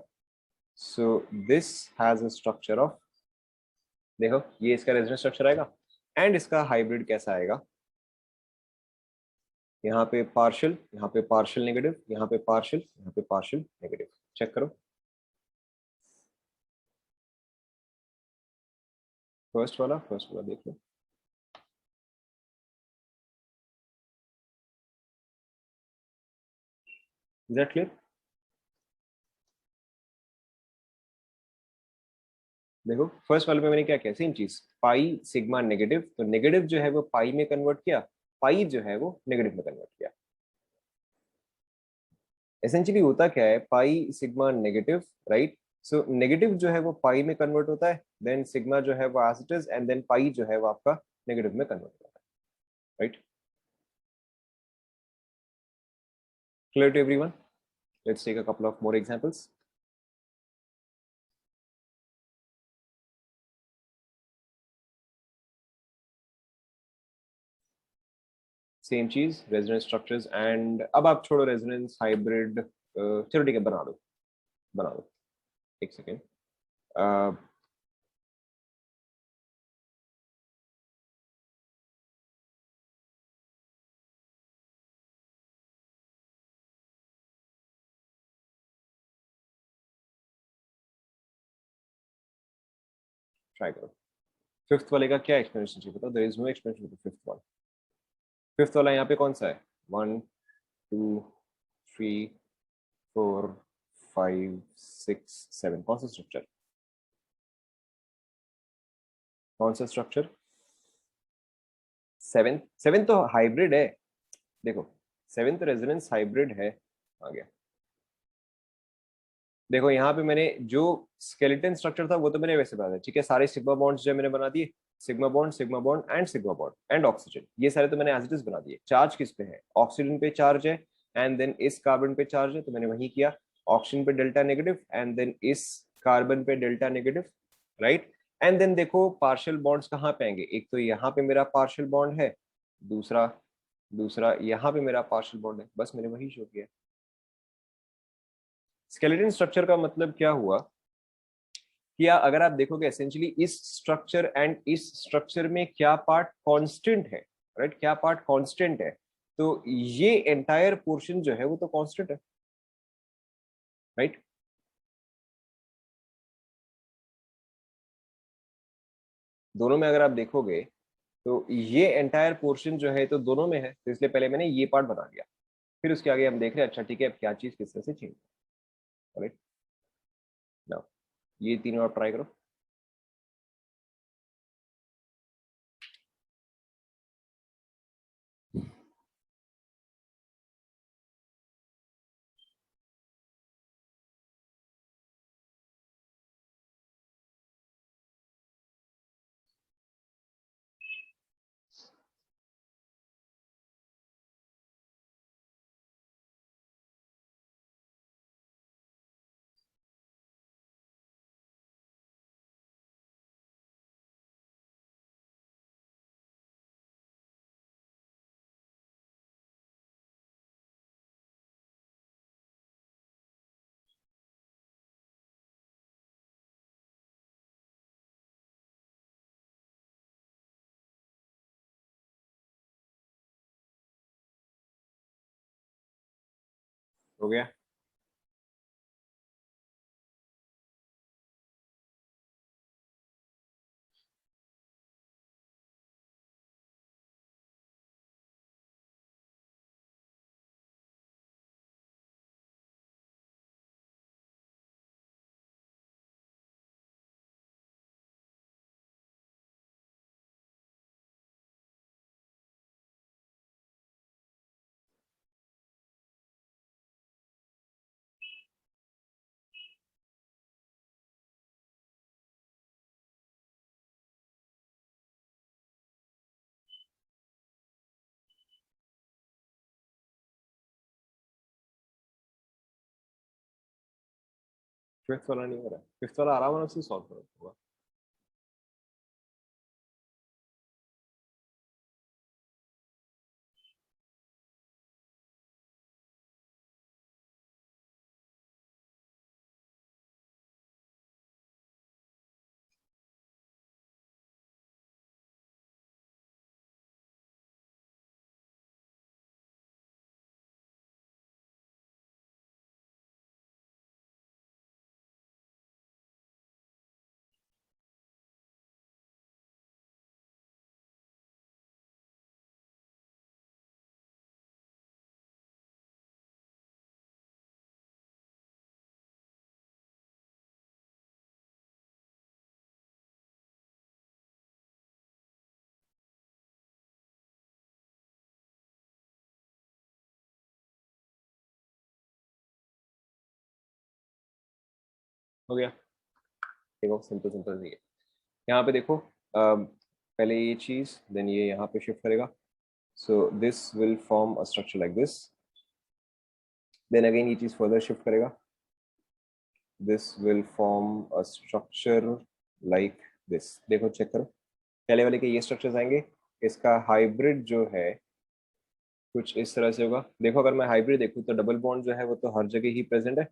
So this has a structure of, देखो ये इसका रेजोनेंस स्ट्रक्चर आएगा। एंड इसका हाइब्रिड कैसा आएगा? यहाँ पे पार्शियल, यहाँ पे पार्शियल नेगेटिव, यहाँ पे पार्शियल, यहाँ पे पार्शियल नेगेटिव। चेक करो फर्स्ट वाला देख लो। Is that clear? देखो फर्स्ट वाले में मैंने क्या किया, सेम चीज, पाई सिग्मा नेगेटिव, तो नेगेटिव जो है वो पाई में कन्वर्ट किया, पाई जो है वो नेगेटिव में कन्वर्ट किया। एसेंशियली होता क्या है, pi sigma negative, right. So negative जो है वो पाई में कन्वर्ट होता है, देन सिग्मा जो है वो as it is, and then pi जो है वो आपका नेगेटिव में कन्वर्ट होता है, right. Clear to everyone? Let's take a couple of more examples. Same चीज, रेजोनेंस स्ट्रक्चर्स। एंड अब आप छोड़ो रेजोनेंस हाइब्रिड, चलो ठीक है, बना दो, बना दो। एक सेकेंड। ट्राई करो। फिफ्थ वाले का क्या एक्सप्लेनेशन चाहिए बताओ? There is no explanation for fifth one. Fifth वाला यहाँ पे कौन सा है? 1 2 3 4 5 6 7, कौन सा स्ट्रक्चर? कौन सा स्ट्रक्चर? सेवन। सेवन तो हाइब्रिड है। देखो सेवन तो रेजोनेंस हाइब्रिड है। आ गया। देखो यहाँ पे मैंने जो स्केलेटन स्ट्रक्चर था वो तो मैंने वैसे बना दिया, ठीक है। सारे सिग्मा बॉन्ड्स जो मैंने बना दिए, sigma bond and sigma bond and oxygen, ये सारे तो मैंने एज इट इज बना दिए। चार्ज किस पे है? ऑक्सीजन पे चार्ज है, एंड देन इस कार्बन पे चार्ज है, तो मैंने वही किया। ऑक्सीजन पे डेल्टा नेगेटिव, एंड देन इस कार्बन पे delta negative, right. And then देखो पार्शियल बॉन्ड्स कहाँ पे आएंगे, एक तो यहाँ पे मेरा पार्शियल बॉन्ड है, दूसरा दूसरा यहाँ पे मेरा पार्शियल बॉन्ड है, बस मैंने वही शो किया। स्केलेटन स्ट्रक्चर का मतलब क्या हुआ कि अगर आप देखोगे एसेंशियली इस स्ट्रक्चर एंड इस स्ट्रक्चर में क्या पार्ट कांस्टेंट है, राइट, क्या पार्ट कांस्टेंट है, तो ये एंटायर पोर्शन जो है वो तो कांस्टेंट है, राइट। दोनों में अगर आप देखोगे तो ये एंटायर पोर्शन जो है तो दोनों में है, तो इसलिए पहले मैंने ये पार्ट बना दिया, फिर उसके आगे हम देख रहे हैं अच्छा ठीक है अब क्या चीज किस तरह से चेंज, राइट। नाउ ये तीनों आप ट्राई करो। हो गया। फिफ्थ वाला नहीं हो रहा है, फिफ्थ वाला आराम से सॉल्व करो होगा। हो गया, देखो सिंपल सिंपल सी है। यहाँ पे देखो पहले ये चीज, देन ये यहाँ पे शिफ्ट करेगा, so this will form a structure like this, then again ये चीज फर्दर शिफ्ट करेगा, this will form a structure like this. देखो चेक करो, पहले वाले के ये स्ट्रक्चर्स आएंगे, इसका हाइब्रिड जो है कुछ इस तरह से होगा। देखो अगर मैं हाइब्रिड देखूँ तो डबल बॉन्ड जो है वो तो हर जगह ही प्रेजेंट है,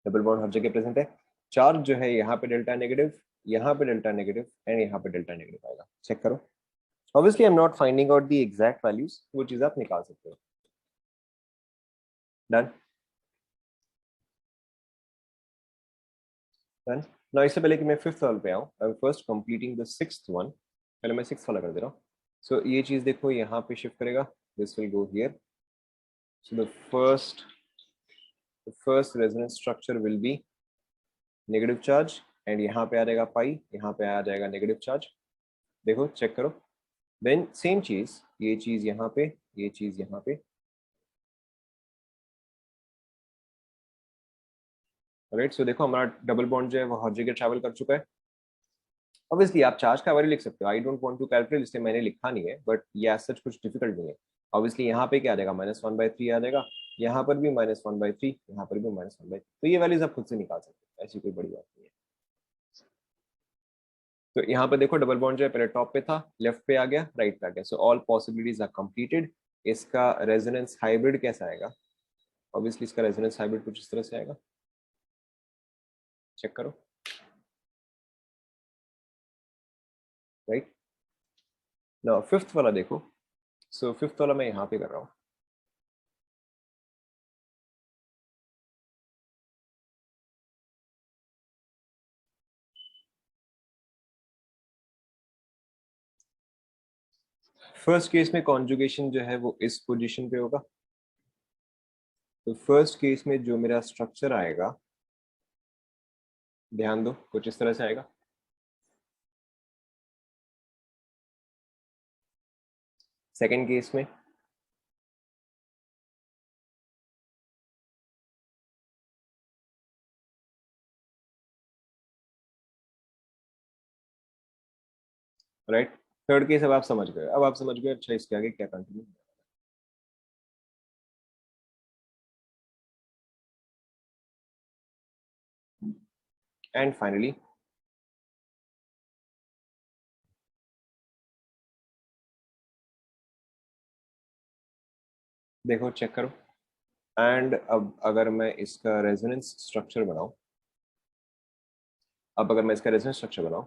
डबल बॉन्ड हर जगह प्रेजेंट है। चार्ज जो है यहाँ पे डेल्टा नेगेटिव, यहाँ पे डेल्टा नेगेटिव एंड यहाँ पे डेल्टा नेगेटिव आएगा। चेक करो, obviously I am not finding out the exact values, वो चीज आप निकाल सकते हो। Done done. ना इससे पहले कि मैं फिफ्थ वाले पे आऊँ, I am first completing the sixth one. पहले मैं सिक्स्थ वाला कर दे रहा हूँ। सो ये चीज देखो यहाँ पे शिफ्ट करेगा, this will go here, so the first resonance structure will be negative charge and यहाँ पे आ जाएगा पाई, यहाँ पे आ जाएगा नेगेटिव चार्ज। देखो चेक करो, देन सेम चीज, ये चीज यहाँ पे, ये चीज यहाँ पे, राइट। सो देखो हमारा डबल बॉन्ड जो है वो हर जगह ट्रैवल कर चुका है। ऑब्वियसली आप चार्ज का वैल्यू लिख सकते हो, I don't want to calculate, इसलिए मैंने लिखा नहीं है, बट ये एज सच कुछ डिफिकल्ट नहीं है। ऑब्वियसली यहाँ पे क्या आ जाएगा, -1/3 आ जाएगा, यहाँ पर भी -1/3, यहाँ पर भी -1/3, तो ये वैल्यूज आप खुद से निकाल सकते हो, ऐसी कोई बड़ी बात नहीं है। तो यहाँ पे देखो डबल बॉन्ड जो है पहले टॉप पे था, लेफ्ट पे आ गया, राइट पे आ गया, so all possibilities are completed. इसका रेजोनेंस हाइब्रिड कैसा आएगा, ऑब्वियसली इसका रेजोनेंस हाइब्रिड कुछ इस तरह से आएगा, चेक करो, राइट। नाउ फिफ्थ वाला देखो, सो फिफ्थ वाला मैं यहाँ पे कर रहा हूँ। फर्स्ट केस में कॉन्जुगेशन जो है वो इस पोजीशन पे होगा, तो फर्स्ट केस में जो मेरा स्ट्रक्चर आएगा, ध्यान दो कुछ इस तरह से आएगा। सेकंड केस में राइट, थर्ड केस अब आप समझ गए, अब आप समझ गए, अच्छा इसके आगे क्या कंटिन्यू। एंड फाइनली देखो चेक करो, एंड अब अगर मैं इसका रेजोनेंस स्ट्रक्चर बनाऊं, अब अगर मैं इसका रेजोनेंस स्ट्रक्चर बनाऊं,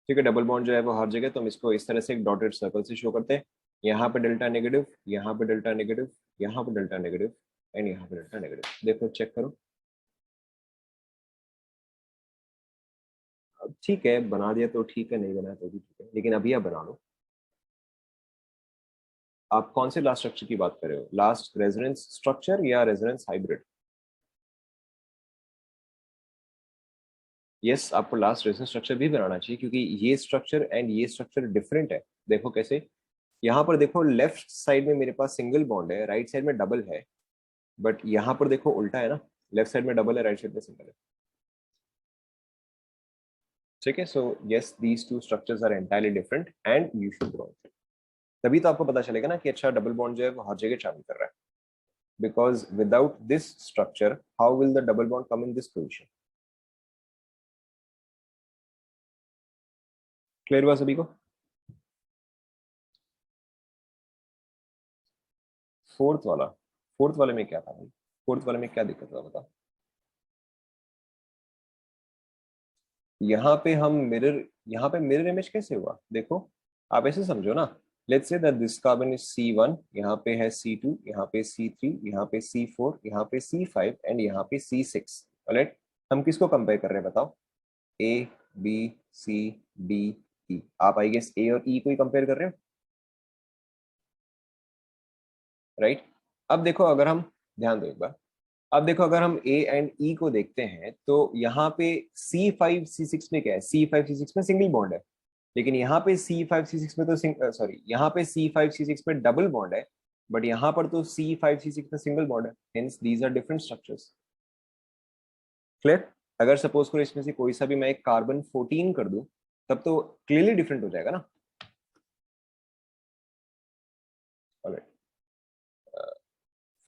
ठीक है, डबल बॉन्ड जो है वो हर जगह, तो हम इसको इस तरह से एक डॉटेड सर्कल से शो करते हैं। यहाँ पे डेल्टा नेगेटिव, यहाँ पे डेल्टा नेगेटिव, यहाँ पे डेल्टा नेगेटिव एंड यहाँ पे डेल्टा नेगेटिव। देखो चेक करो, अब ठीक है बना दिया तो ठीक है, नहीं बनाया तो भी ठीक है, लेकिन अभी आप बना लो। आप कौन से लास्ट स्ट्रक्चर की बात कर रहे हो, लास्ट रेजोनेंस स्ट्रक्चर या रेजोनेंस हाइब्रिड? यस, आपको लास्ट रेजोनेंस स्ट्रक्चर भी बनाना चाहिए, क्योंकि ये स्ट्रक्चर एंड ये स्ट्रक्चर डिफरेंट है। देखो कैसे, यहाँ पर देखो लेफ्ट साइड में मेरे पास सिंगल बॉन्ड है, राइट साइड में डबल है, बट यहाँ पर देखो उल्टा है ना, लेफ्ट साइड में डबल है, राइट साइड में सिंगल है। ठीक है, so yes these two structures are entirely different and you should know. तभी तो आपको पता चलेगा ना कि अच्छा डबल बॉन्ड जो है वो हर जगह ट्रैवल कर रहा है। because without this structure, how will the double bond come in this position? Clear हुआ सभी को? फोर्थ वाले में क्या था भाई? फोर्थ वाले में क्या दिक्कत था बता? यहाँ पे मिरर इमेज कैसे हुआ? देखो, आप ऐसे समझो ना, let's say that this carbon is C1, यहाँ पे है C2, यहाँ पे C3, यहाँ पे C4, यहाँ पे C5 एंड यहाँ पे C6। राइट, हम किसको कंपेयर कर रहे हैं बताओ? A, B, C, D, E। आप आई गेस A और E को ही कंपेयर कर रहे हो, राइट? अब देखो, अगर हम ध्यान दो एक बार, अब देखो अगर हम ए एंड ई को देखते हैं तो यहाँ पे C5 C6 में क्या है? C5 C6 में सिंगल बॉन्ड है, लेकिन यहाँ पे C5 C6 में तो सॉरी, यहाँ पे C5 C6 में डबल बॉन्ड है, बट यहाँ पर तो C5 C6 में सिंगल बॉन्ड है। Hence these are different structures. Clear? अगर सपोज करो इसमें से कोई सा भी मैं एक कार्बन 14 कर दूं, तब तो क्लियरली डिफरेंट हो जाएगा ना। ऑलराइट,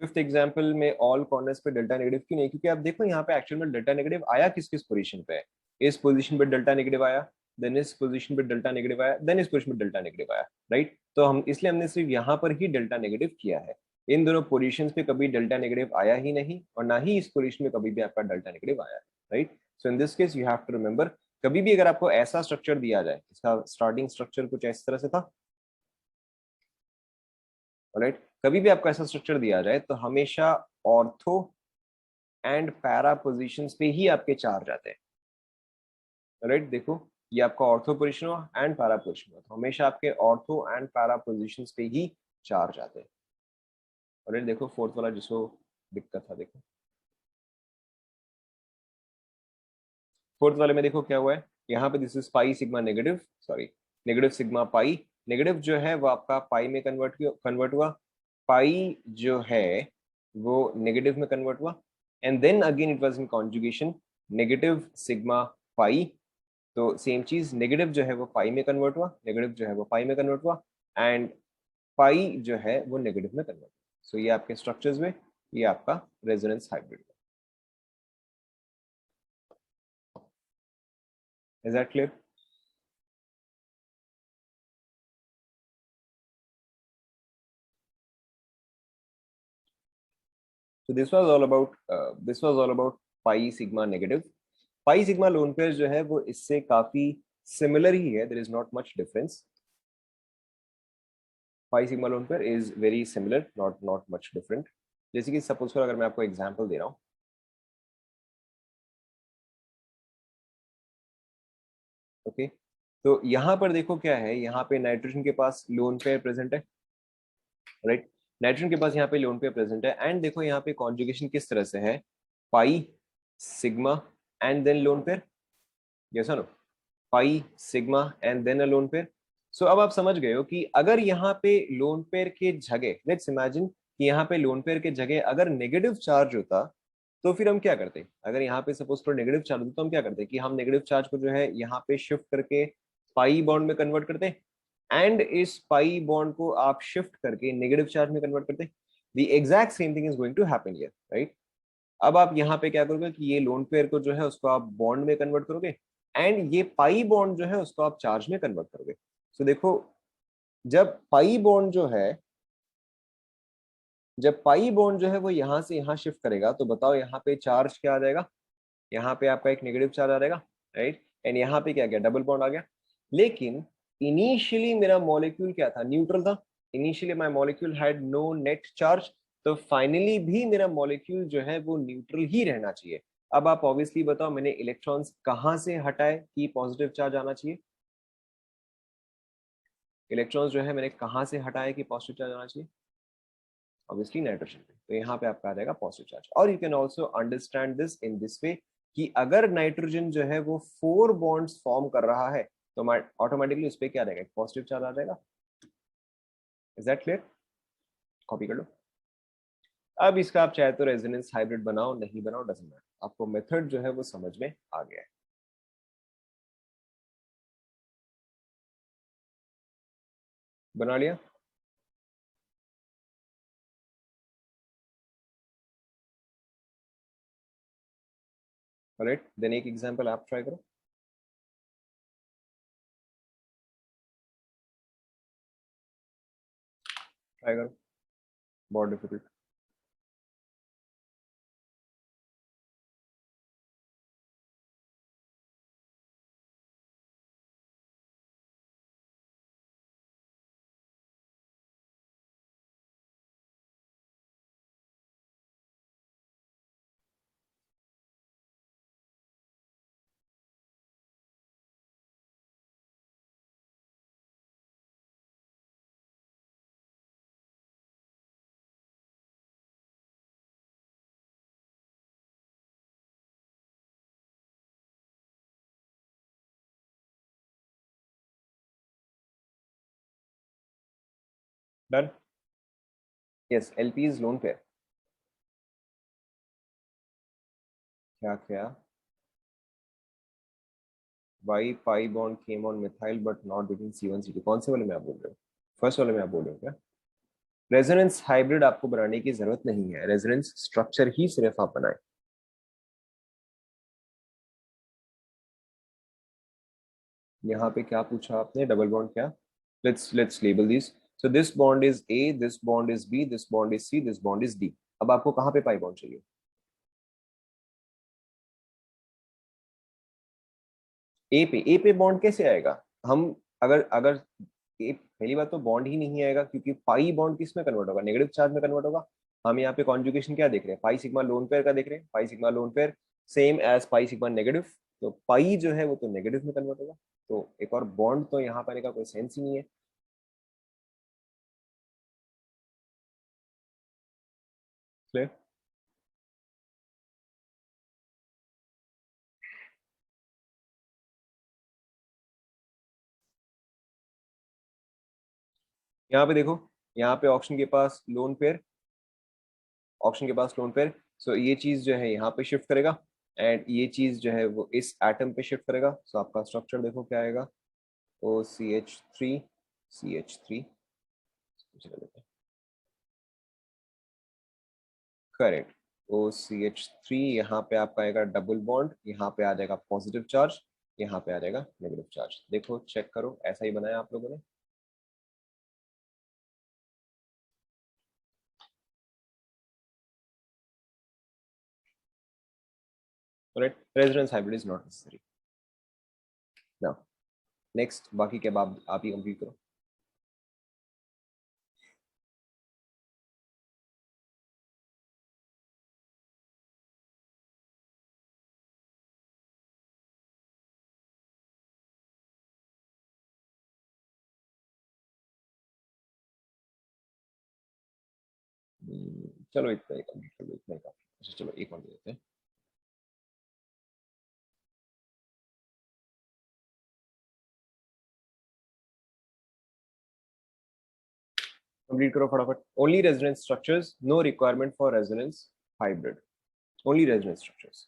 फिफ्थ एग्जांपल में ऑल कॉर्नर्स पे डेल्टा नेगेटिव क्यों नहीं? क्योंकि आप देखो यहाँ पे एक्चुअल में डेल्टा नेगेटिव आया किस किस पोजीशन पे है? इस पोजीशन पे डेल्टा नेगेटिव आया, देन इस पोजीशन पे डेल्टा नेगेटिव आया, देन इस पोजीशन पे डेल्टा नेगेटिव आया, राइट? तो हम इसलिए हमने सिर्फ यहाँ पर ही डेल्टा नेगेटिव किया है। इन दोनों पोजीशन पे कभी डेल्टा नेगेटिव आया ही नहीं, और ना ही इस पोजीशन में कभी भी आपका डेल्टा नेगेटिव आया है, right? So in this case you have to remember, कभी भी अगर आपको ऐसा स्ट्रक्चर दिया जाए, इसका स्टार्टिंग स्ट्रक्चर कुछ इस तरह से था, राइट? कभी भी आपको ऐसा स्ट्रक्चर दिया जाए तो हमेशा ऑर्थो एंड पैरा पोजीशंस पे ही आपके चार्ज आते हैं, राइट? देखो, ये आपका ऑर्थो पोजीशन हुआ एंड पैरा पोजीशन हुआ, तो हमेशा आपके ऑर्थो एंड पैरा पोजीशंस पे ही चार्ज आते हैं। राइट, देखो फोर्थ वाला जिसको दिक्कत था, देखो फोर्थ वाले में देखो क्या हुआ है, यहाँ पे this is pi sigma negative, sorry negative sigma pi, negative जो है वो आपका पाई में कन्वर्ट हुआ, पाई जो है वो नेगेटिव में कन्वर्ट हुआ, and then again it was in conjugation negative sigma pi. तो सेम चीज, नेगेटिव जो है वो पाई में कन्वर्ट हुआ, नेगेटिव जो है वो पाई में कन्वर्ट हुआ, एंड पाई जो है वो नेगेटिव में कन्वर्ट हुआ। सो ये आपके स्ट्रक्चर्स में, ये आपका resonance hybrid. Is that clear? So this was all about pi sigma negative. Pi sigma lone pair जो है वो इससे काफी सिमिलर ही है, there is not much difference. Pi sigma lone pair is very similar, not much different. जैसे कि suppose करो, अगर मैं आपको एग्जांपल दे रहा हूँ, ओके, तो यहाँ पर देखो क्या है, यहाँ पे नाइट्रोजन के पास लोन पेयर प्रेजेंट है, राइट? नाइट्रोजन के पास यहाँ पे लोन पेयर प्रेजेंट है, एंड देखो यहाँ पे कॉन्जुगेशन किस तरह से है, pi sigma and then lone pair, yes और no? Pi sigma and then a lone pair. So अब आप समझ गए हो कि अगर यहाँ पे लोन पेयर के जगह, लेट्स इमेजिन कि यहाँ पे लोन पेयर के जगह अगर नेगेटिव चार्ज होता, तो फिर हम क्या करते? अगर यहाँ पे सपोज करो नेगेटिव चार्ज होता, तो हम क्या करते कि हम नेगेटिव चार्ज को जो है यहाँ पे शिफ्ट करके पाई बॉन्ड में कन्वर्ट करते, एंड इस पाई बॉन्ड को आप शिफ्ट करके नेगेटिव चार्ज में कन्वर्ट करते। The exact same thing is going to happen here, right? अब आप यहाँ पे क्या करोगे कि ये लोन पेयर को जो है उसको आप बॉन्ड में कन्वर्ट करोगे, एंड ये पाई बॉन्ड जो है उसको आप चार्ज में कन्वर्ट करोगे। सो देखो, जब पाई बॉन्ड जो है जब पाई बॉन्ड जो है वो यहाँ से यहाँ शिफ्ट करेगा, तो बताओ यहाँ पे चार्ज क्या आ जाएगा? यहाँ पे आपका एक नेगेटिव चार्ज आ जाएगा, राइट? एंड यहाँ पे क्या गया? डबल बॉन्ड आ गया। लेकिन इनिशियली मेरा मॉलिक्यूल क्या था? न्यूट्रल था। Initially my molecule had no net charge, तो फाइनली भी मेरा मॉलिक्यूल जो है वो न्यूट्रल ही रहना चाहिए। अब आप ऑब्वियसली बताओ, मैंने इलेक्ट्रॉन्स कहाँ से हटाए कि पॉजिटिव चार्ज आना चाहिए? इलेक्ट्रॉन्स जो है मैंने कहाँ से हटाया कि पॉजिटिव चार्ज आना चाहिए? ऑब्वियसली नाइट्रोजन पे। तो यहाँ पे आपका आ जाएगा पॉजिटिव चार्ज। और you can also understand this in this way कि अगर नाइट्रोजन जो है वो 4 बॉन्ड्स फॉर्म कर रहा है, तो ऑटोमेटिकली उस पर क्या आ जाएगा? पॉजिटिव चार्ज आ जाएगा। Is that clear? कॉपी कर लो। अब इसका आप चाहे तो रेजोनेंस हाइब्रिड बनाओ, नहीं बनाओ, डजंट मैटर, आपको मेथड जो है वो समझ में आ गया है। बना लिया? राइट, देन एक एग्जांपल आप ट्राई करो, ट्राई करो, बहुत difficult. Done. Yes, LP is lone pair. क्या क्या? Why pi bond came on methyl but not between C1 C2, कौन से वाले में आप बोल रहे हो? फर्स्ट वाले में आप बोल रहे हो क्या? रेजोनेंस हाइब्रिड आपको बनाने की जरूरत नहीं है, रेजोनेंस स्ट्रक्चर ही सिर्फ आप बनाए। यहाँ पे क्या पूछा आपने, डबल बॉन्ड क्या? Let's label this. So this bond is A, this bond is B, this bond is C, this bond is D. अब आपको कहाँ पे पाई बॉन्ड चाहिए? ए पे। ए पे बॉन्ड कैसे आएगा? हम अगर अगर ए, पहली बात तो बॉन्ड ही नहीं आएगा, क्योंकि पाई बॉन्ड किस में कन्वर्ट होगा? नेगेटिव चार्ज में कन्वर्ट होगा। हम यहाँ पे कॉन्जुगेशन क्या देख रहे हैं? पाई सिग्मा लोन पेयर का देख रहे हैं। Pi sigma lone pair same as pi sigma negative, तो पाई जो है वो तो नेगेटिव में कन्वर्ट होगा। तो एक और बॉन्ड तो यहाँ पर आने का कोई सेंस ही नहीं है। क्लियर? यहाँ पे देखो, यहाँ पे ऑप्शन के पास लोन पेयर, ऑप्शन के पास लोन पेयर। सो ये चीज जो है यहाँ पे शिफ्ट करेगा, एंड ये चीज जो है वो इस एटम पे शिफ्ट करेगा। सो आपका स्ट्रक्चर देखो क्या आएगा, OCH3 CH3। करेक्ट। OCH3, यहाँ पे आपका आएगा डबल बॉन्ड, यहाँ पे आ जाएगा पॉजिटिव चार्ज, यहाँ पे आ जाएगा नेगेटिव चार्ज। देखो चेक करो, ऐसा ही बनाया आप लोगों ने। Right, resonance hybrid is not necessary. Now next, बाकी के बाद आप ही कंप्लीट करो। चलो इतना ही कंप्लीट कर लो, इतना ही काफी। अच्छा चलो एक और दे देते हैं। कंप्लीट करो फटाफट। Only resonance structures, no requirement for resonance hybrid, only resonance structures.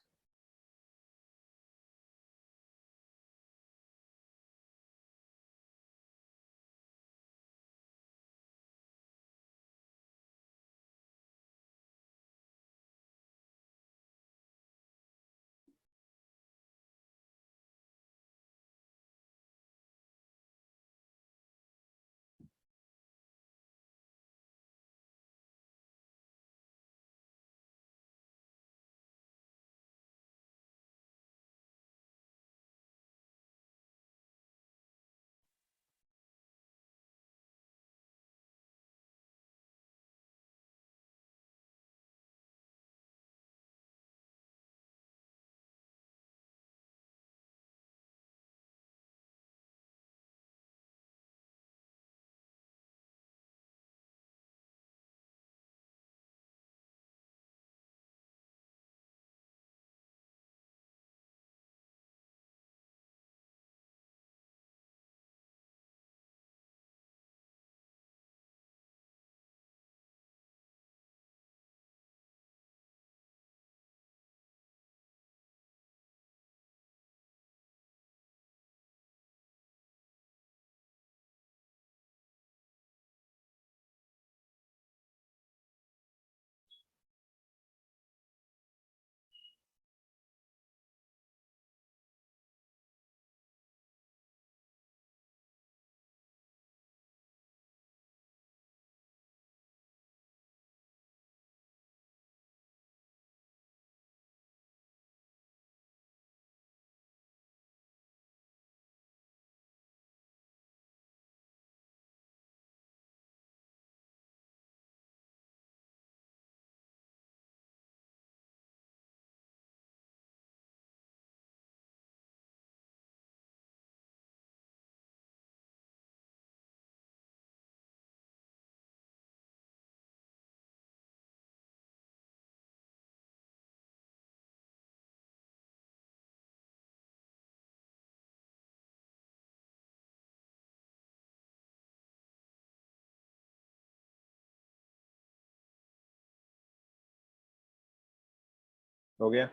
हो गया।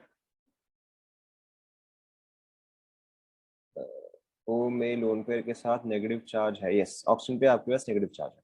ओ में लोन पेयर के साथ नेगेटिव चार्ज है, यस, ऑप्शन पे आपके पास नेगेटिव चार्ज है।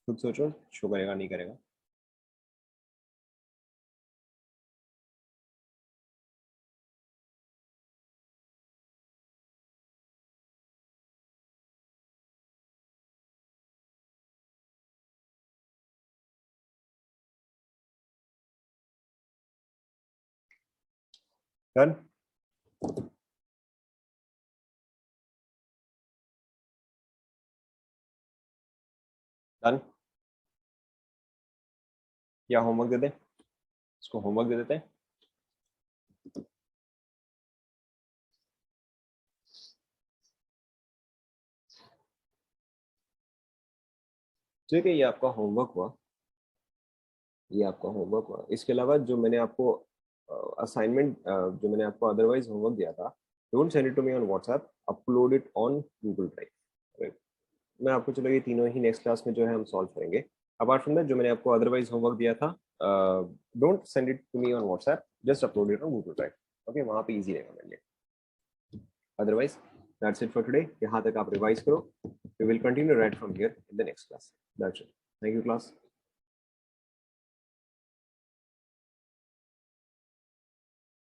खुद सोचो, शो करेगा नहीं करेगा। डन। डन। या होमवर्क दे दें, इसको होमवर्क दे देते हैं। ठीक है, ये आपका होमवर्क हुआ, ये आपका होमवर्क हुआ। इसके अलावा जो मैंने आपको असाइनमेंट, जो मैंने आपको अदरवाइज होमवर्क दिया था, don't send it to me on WhatsApp, upload it on Google Drive. मैं आपको, चलो ये तीनों ही नेक्स्ट क्लास में जो है हम सॉल्व करेंगे। अपार्ट फ्रॉम दैट, जो मैंने आपको अदरवाइज होमवर्क दिया था, don't send it to me on WhatsApp, just upload it on Google Drive. Okay, वहाँ पे ईजी रहेगा मेरे लिए। Otherwise that's it for today. यहाँ तक आप रिवाइज करो, we will continue right from here in the next class. That's it. Thank you class.